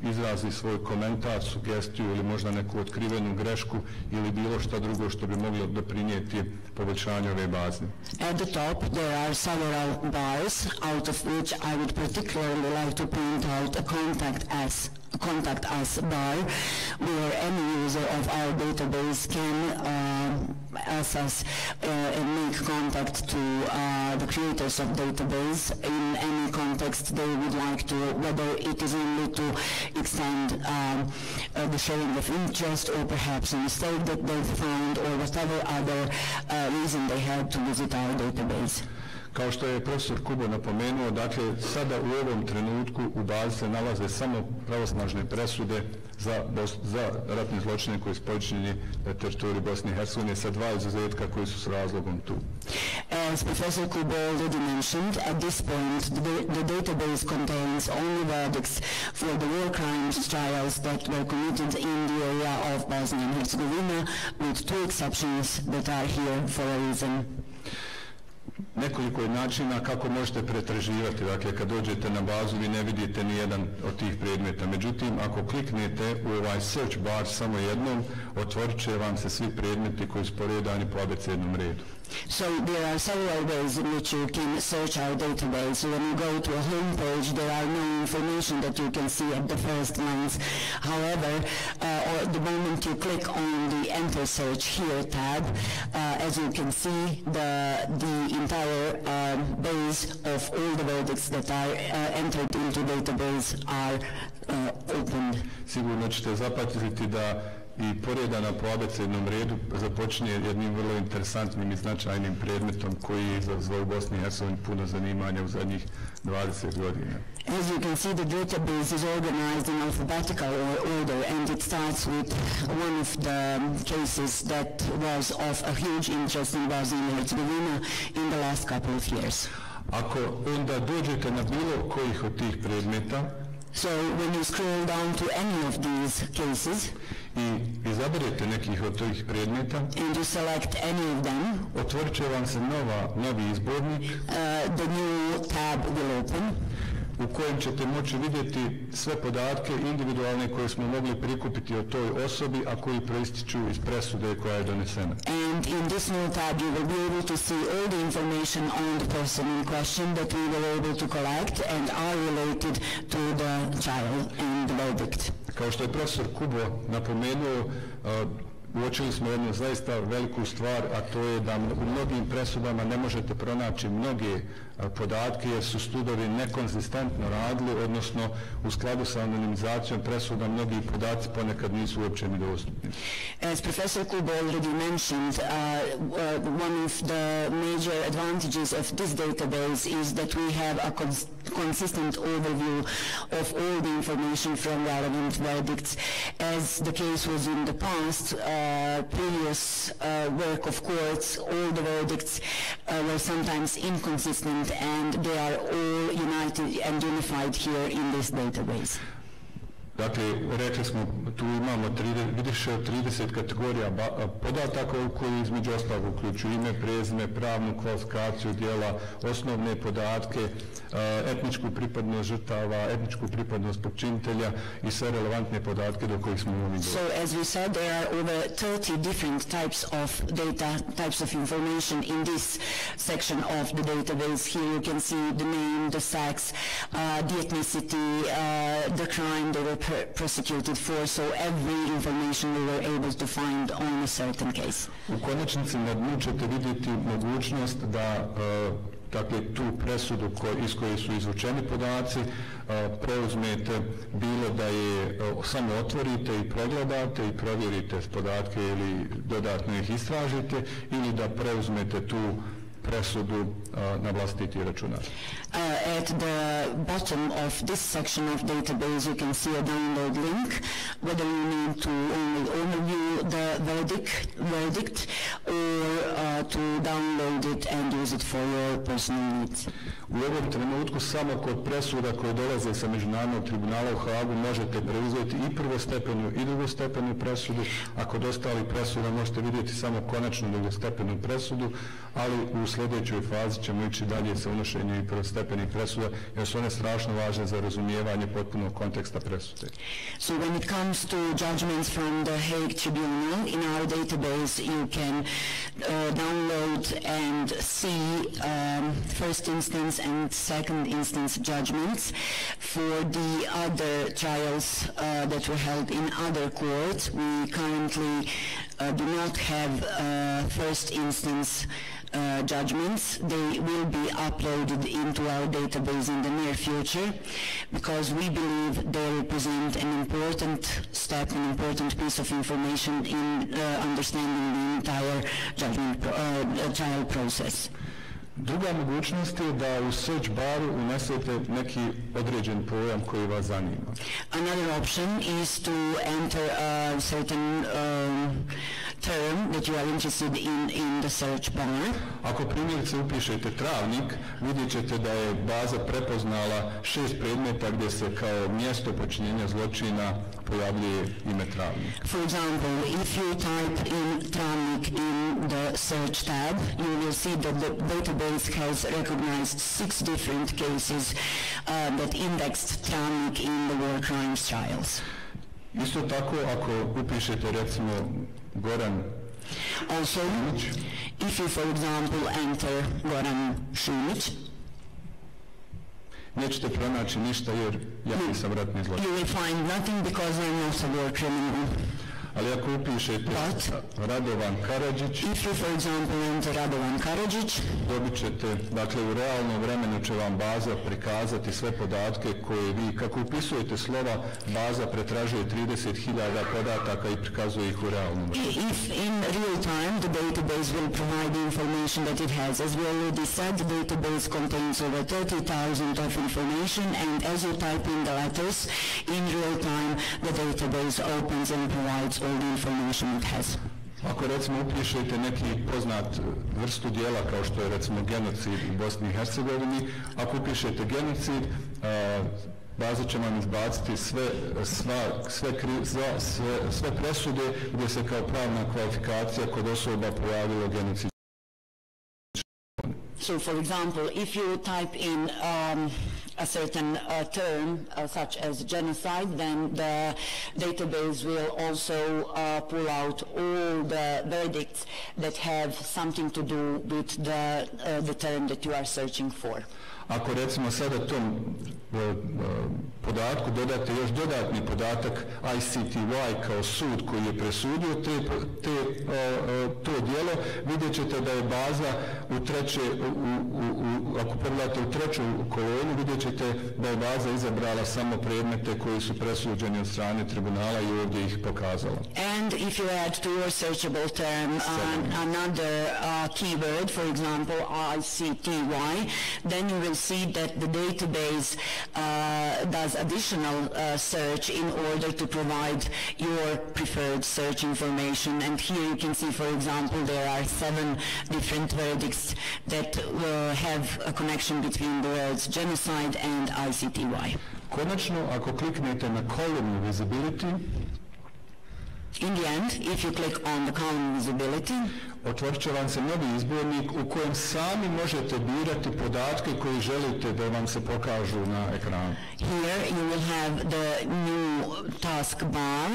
izrazi svoj komentar, sugestiju ili možda neku otkrivenu grešku ili bilo šta drugo što bi moglo doprinijeti poboljšanju ove baze. At the top there are several bars, out of which I would particularly like to point out a contact us bar, where any user of our database can access and make contact to the creators of database in any context they would like to, whether it is only to extend the showing of interest or perhaps a mistake that they found or whatever other reason they had to visit our database. Kao što je profesor Kubo napomenuo, dakle, sada u ovom trenutku u bazi se nalaze samo pravosnažne presude za ratne zločine koji su počinjeni na teritoriji Bosne i Hercegovine sa dva izuzetka koji su s razlogom tu. As Professor Kubo already mentioned, at this point the database contains only verdicts for the war crimes trials that were committed in the area of Bosnia and Herzegovina, with two exceptions that are here for a reason. Nekoliko je načina kako možete pretraživati, dakle kad dođete na bazu vi ne vidite ni jedan od tih predmeta, međutim ako kliknete u ovaj search bar samo jednom, otvorit će vam se svi predmeti koji su poredani po abecednom redu. So there are several ways in which you can search our database. When you go to a home page, there are no information that you can see at the first glance. However, the moment you click on the Enter Search Here tab, as you can see, the entire base of all the verdicts that are entered into database are opened. Sigurno ćete zapaziti da i poredana po abecednom redu započinje jednim vrlo interesantnim i značajnim predmetom koji je izazvao u Bosni i Hercegovini puno zanimanja u zadnjih 20 godina. As you can see, the database is organized in alphabetical order, and it starts with one of the cases that was of a huge interest in Bosnia and Herzegovina in the last couple of years. Ako onda dođete na bilo kojih od tih predmeta, so when you scroll down to any of these cases, i izaberete nekih od tih predmeta, and you select any of them, otvorit će vam se novi izbornik, the new tab will open, u kojem ćete moći vidjeti sve podatke individualne koje smo mogli prikupiti o toj osobi, a koji proističu iz presude koja je donesena. And in this new tab you will be able to see all the information on the person in question that we were able to collect and are related to the trial and the verdict. Kao što je profesor Kubo napomenuo, uočili smo jednu zaista veliku stvar, a to je da u mnogim presudama ne možete pronaći mnoge podatke jer su sudovi nekonzistentno radili, odnosno u skladu sa anonimizacijom presuda mnogi podaci ponekad nisu uopće ni dostupni. As Professor Kubo already mentioned, one of the major advantages of this database is that we have a consistent overview of all the information from relevant verdicts. As the case was in the past, previous work of courts, all the verdicts were sometimes inconsistent, and they are all united and unified here in this database. Dakle, rekli smo, tu imamo više od 30 kategorija podataka koji između ostalog uključuju ime, prezime, pravnu kvalifikaciju djela, osnovne podatke, etničku pripadnost žrtava, etničku pripadnost počinitelja i sve relevantne podatke do kojih smo mogli doći. So, as we said, there are over 30 different types of data, types of information in this section of the database. Here you can see the name, the sex, the ethnicity, the crime they were prosecuted for, so every information we were able to find on a certain case. U konačnici na dnu ćete vidjeti mogućnost da dakle tu presudu iz koje su izvučeni podaci preuzmete, bilo da je samo otvorite i pregledate i provjerite podatke ili dodatno ih istražite, ili da preuzmete tu presudu na vlastiti računar. At the bottom of this section of database you can see a download link, whether you need to only overview the verdict or to download it and use it for your personal needs. U ovom trenutku samo kod presuda koje dolaze sa Međunarodnog tribunala u Haagu možete preuzeti i prvostepenu i drugostepenu presudu, a kod ostalih presuda možete vidjeti samo konačnu drugostepenu presudu, ali u sljedećoj fazi ćemo ići dalje sa unošenjem i prvostepenih presuda, jer su one strašno važne za razumijevanje potpunog konteksta presude. So when it comes to judgments from the Hague Tribunal, in our database you can download and see first instance and second instance judgments for the other trials that were held in other courts. We currently do not have first instance judgments. They will be uploaded into our database in the near future because we believe they represent an important step, an important piece of information in understanding the entire judgment trial process. Druga mogućnost je da u search baru unesete neki određen pojam koji vas zanima. Another option is to enter a certain term that you are interested in the search bar. Ako primjerice upišete travnik, vidjet ćete da je baza prepoznala 6 predmeta gdje se kao mjesto počinjenja zločina pojavljuje ime travnik. For example, if you type in travnik in the search tab, you will see that the database has recognized 6 different cases that indexed travnik in the war crimes trials. Isto tako, ako upišete recimo Goran Also, if you, for example, enter Goran Šumić, nećete pronaći ništa jer ja nisam ratni zločinac. You will find nothing because I'm not a war criminal. Ali ako upišete Radovan Karadžić, if you, for example, enter Radovan Karadžić, dobit ćete, dakle u realnom vremenu će vam baza prikazati sve podatke koje vi, kako upisujete slova, baza pretražuje 30.000 podataka i prikazuje ih u realnom vremenu. If in real time the database will provide the information that it has, as we already said, the database contains over 30,000 of information, and as you type in the letters, in real time the database opens and provides all the information it has. Ako recimo upišete neki poznat vrstu dijela kao što je recimo genocid u Bosni i Hercegovini, ako upišete genocid, baza će vam izbaciti sve presude gdje se kao pravna kvalifikacija kod osoba pojavilo genocid. So, for example, if you type in a certain term such as genocide, then the database will also pull out all the verdicts that have something to do with the term that you are searching for. Ako recimo sada tom podatku dodate još dodatni podatak ICTY kao sud koji je presudio to djelo, vidjet ćete da je baza ako pogledate u treću kolonu, vidjet ćete da je baza izabrala samo predmete koji su presuđeni od strane tribunala i ovdje ih pokazala. And if you add to your searchable term another keyword, for example ICTY, then you will see that the database does additional search in order to provide your preferred search information. And here you can see, for example, there are 7 different verdicts that have a connection between the words genocide and ICTY. Konačno, ako kliknete na column visibility, in the end, if you click on the column visibility, otvorit će vam se novi izbornik u kojem sami možete birati podatke koji želite da vam se pokažu na ekranu. Here you will have the new taskbar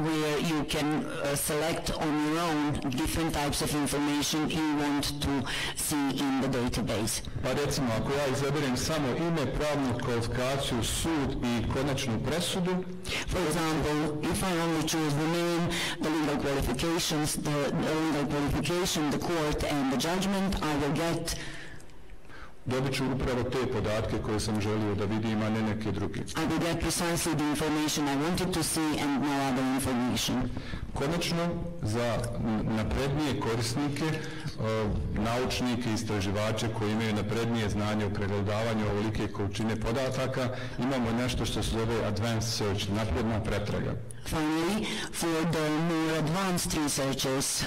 where you can select on your own different types of information you want to see in the database. Pa recimo, ako ja izaberem samo ime, pravnu kvalifikaciju, sud i konačnu presudu, for example, if I only choose the name, the legal qualifications, the legal qualification, the court and the judgment, I will get dobit ću upravo te podatke koje sam želio da vidim, a ne neke druge. I will get precisely the information I wanted to see and no other information. Konačno, za naprednije korisnike, naučnike, istraživače koji imaju naprednije znanje u pregledavanju ovolike količine podataka, imamo nešto što se zove Advanced Search, napredna pretraga. Finally, for the more advanced researchers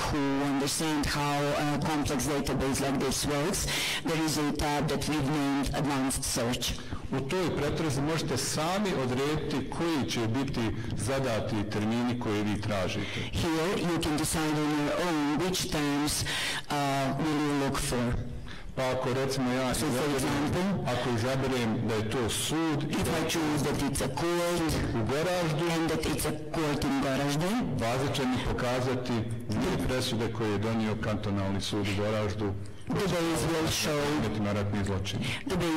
who understand how a complex database like this works, there is a tab that we've named Advanced Search. U toj pretrazi možete sami odrediti koji će biti zadati termini koje vi tražite. Here you can decide on your own which terms will you look for. Pa ako recimo ja ako izaberem da je to sud, if I choose that it's a court u Goraždu, and that it's a court in Goraždu, baza će mi pokazati dvije presude koje je donio kantonalni sud u Goraždu. The base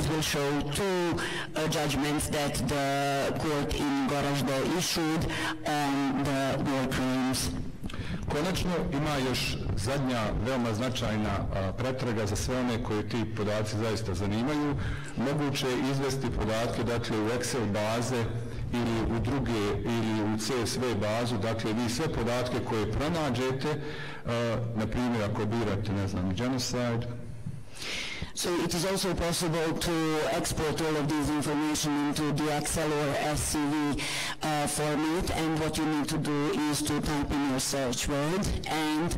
will show two judgments that the court in Goraždu issued on the war crimes. Konačno ima još zadnja veoma značajna pretraga za sve one koje ti podaci zaista zanimaju. Moguće je izvesti podatke dakle u Excel baze ili u druge ili u CSV bazu, dakle vi sve podatke koje pronađete, na primjer ako birate, ne znam, genocide. So it is also possible to export all of this information into the Excel or SCV format, and what you need to do is to type in your search word and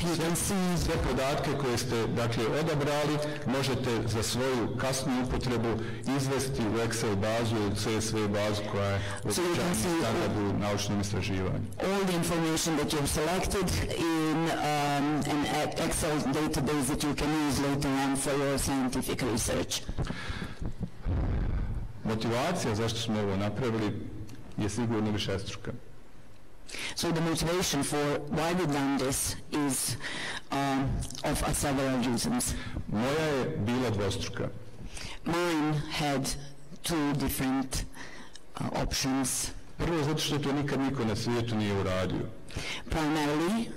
you can see sve podatke koje ste dakle odabrali možete za svoju kasnu upotrebu izvesti u Excel bazu ili CSV bazu koja je uobičajena standard u naučnom istraživanju. All the information that you've selected in an Excel database that you can use later on for your scientific research. Motivacija zašto smo ovo napravili je sigurno višestruka. So the motivation for why we've done this is of several reasons. Moja je bila dvostruka. Mine had two different options. Prvo zato što to nikad niko na svijetu nije uradio. Primarily,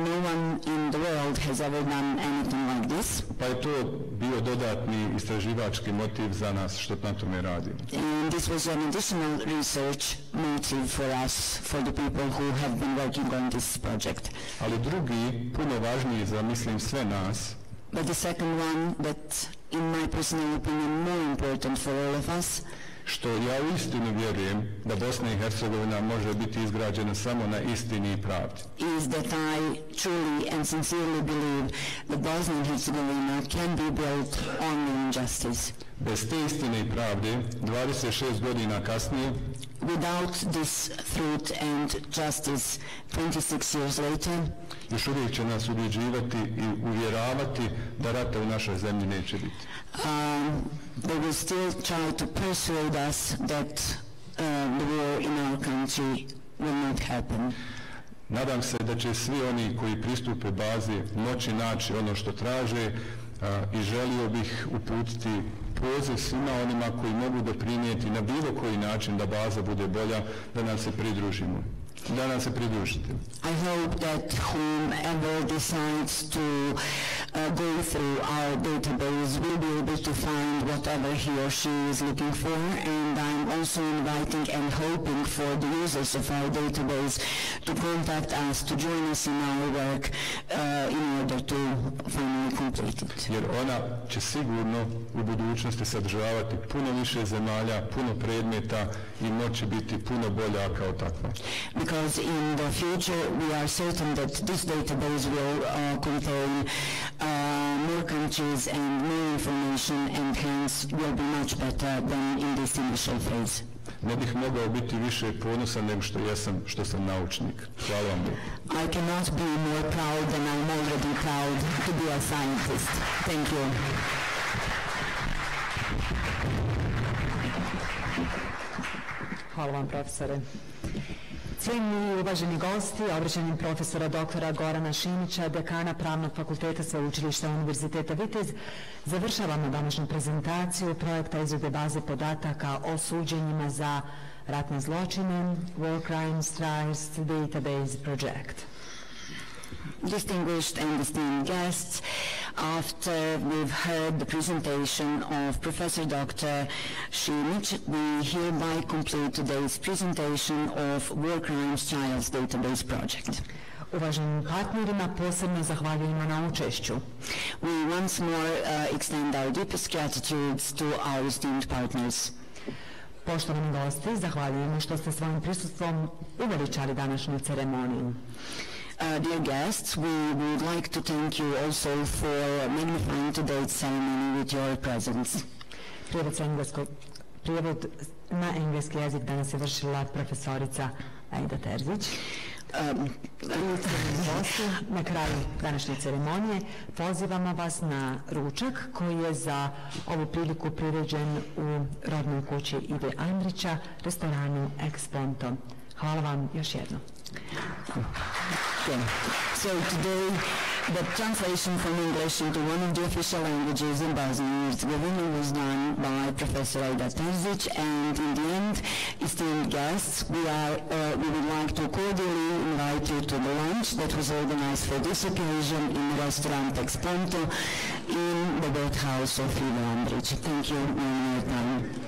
no one in the world has ever done anything like this. Pa je to bio dodatni istraživački motiv za nas što na tome radimo. And this was an additional research motive for us, for the people who have been working on this project. Ali drugi, puno važniji za mislim sve nas, but the second one that in my personal opinion more important for all of us, što ja uistinu vjerujem da Bosna i Hercegovina može biti izgrađena samo na istini i pravdi. Is that I truly and sincerely believe that Bosnia and Herzegovina can be built only in justice. Bez te istine i pravde, 26 godina kasnije, without this truth and justice 26 years later, još uvijek će nas ubjeđivati i uvjeravati da rata u našoj zemlji neće biti. They will still try to persuade us that the war in our country will not happen. Nadam se da će svi oni koji pristupe bazi moći naći ono što traže i želio bih uputiti poziv svima onima koji mogu doprinijeti na bilo koji način da baza bude bolja, da nam se pridružimo. Da nam se pridružite. I hope that whomever decides to go through our database will be able to find whatever he or she is looking for, and I'm also inviting and hoping for the users of our database to contact us, to join us in our work in order to finally complete it. Jer ona će sigurno u budućnosti sadržavati puno više zemalja, puno predmeta i moći biti puno bolja kao takva. Because in the future we are certain that this database will contain more countries and more information, and hence will be much better than in this initial phase. Ne bih mogao biti više ponosan nego što sam naučnik. Hvala vam. I cannot be more proud than I'm already proud to be a scientist. Thank you. Hvala vam, profesore. Cijenjeni i uvaženi gosti, obraćanjem profesora doktora Gorana Šimića, dekana Pravnog fakulteta Sveučilišta Univerziteta Vitez, završavamo današnju prezentaciju projekta izrade baze podataka o suđenjima za ratne zločine, War Crimes Trials Database Project. Distinguished and esteemed guests, after we've heard the presentation of Professor Dr. Šimić, we hereby complete today's presentation of War Crimes Trials Database Project. Uvaženim partnerima posebno zahvaljujemo na učešću. We once more extend our deepest gratitudes to our esteemed partners. Poštovani gosti, zahvaljujemo što ste svojim prisustvom uveličali današnju ceremoniju. Dear guests, we would like to thank you also for magnifying today's ceremony with your presence. Prijevod na engleski jezik danas je vršila profesorica Aida Terzić. Na kraju današnje ceremonije pozivamo vas na ručak koji je za ovu priliku priređen u rodnoj kući Ive Andrića, restoranu Ex Ponto. Hvala vam još jednom. So today, the translation from English into one of the official languages in Bosnia and Herzegovina was done by Professor Aida Terzić, and in the end, esteemed guests, we would like to cordially invite you to the lunch that was organized for this occasion in the restaurant Ex Ponto in the boathouse of Ive Andrić. Thank you one more time.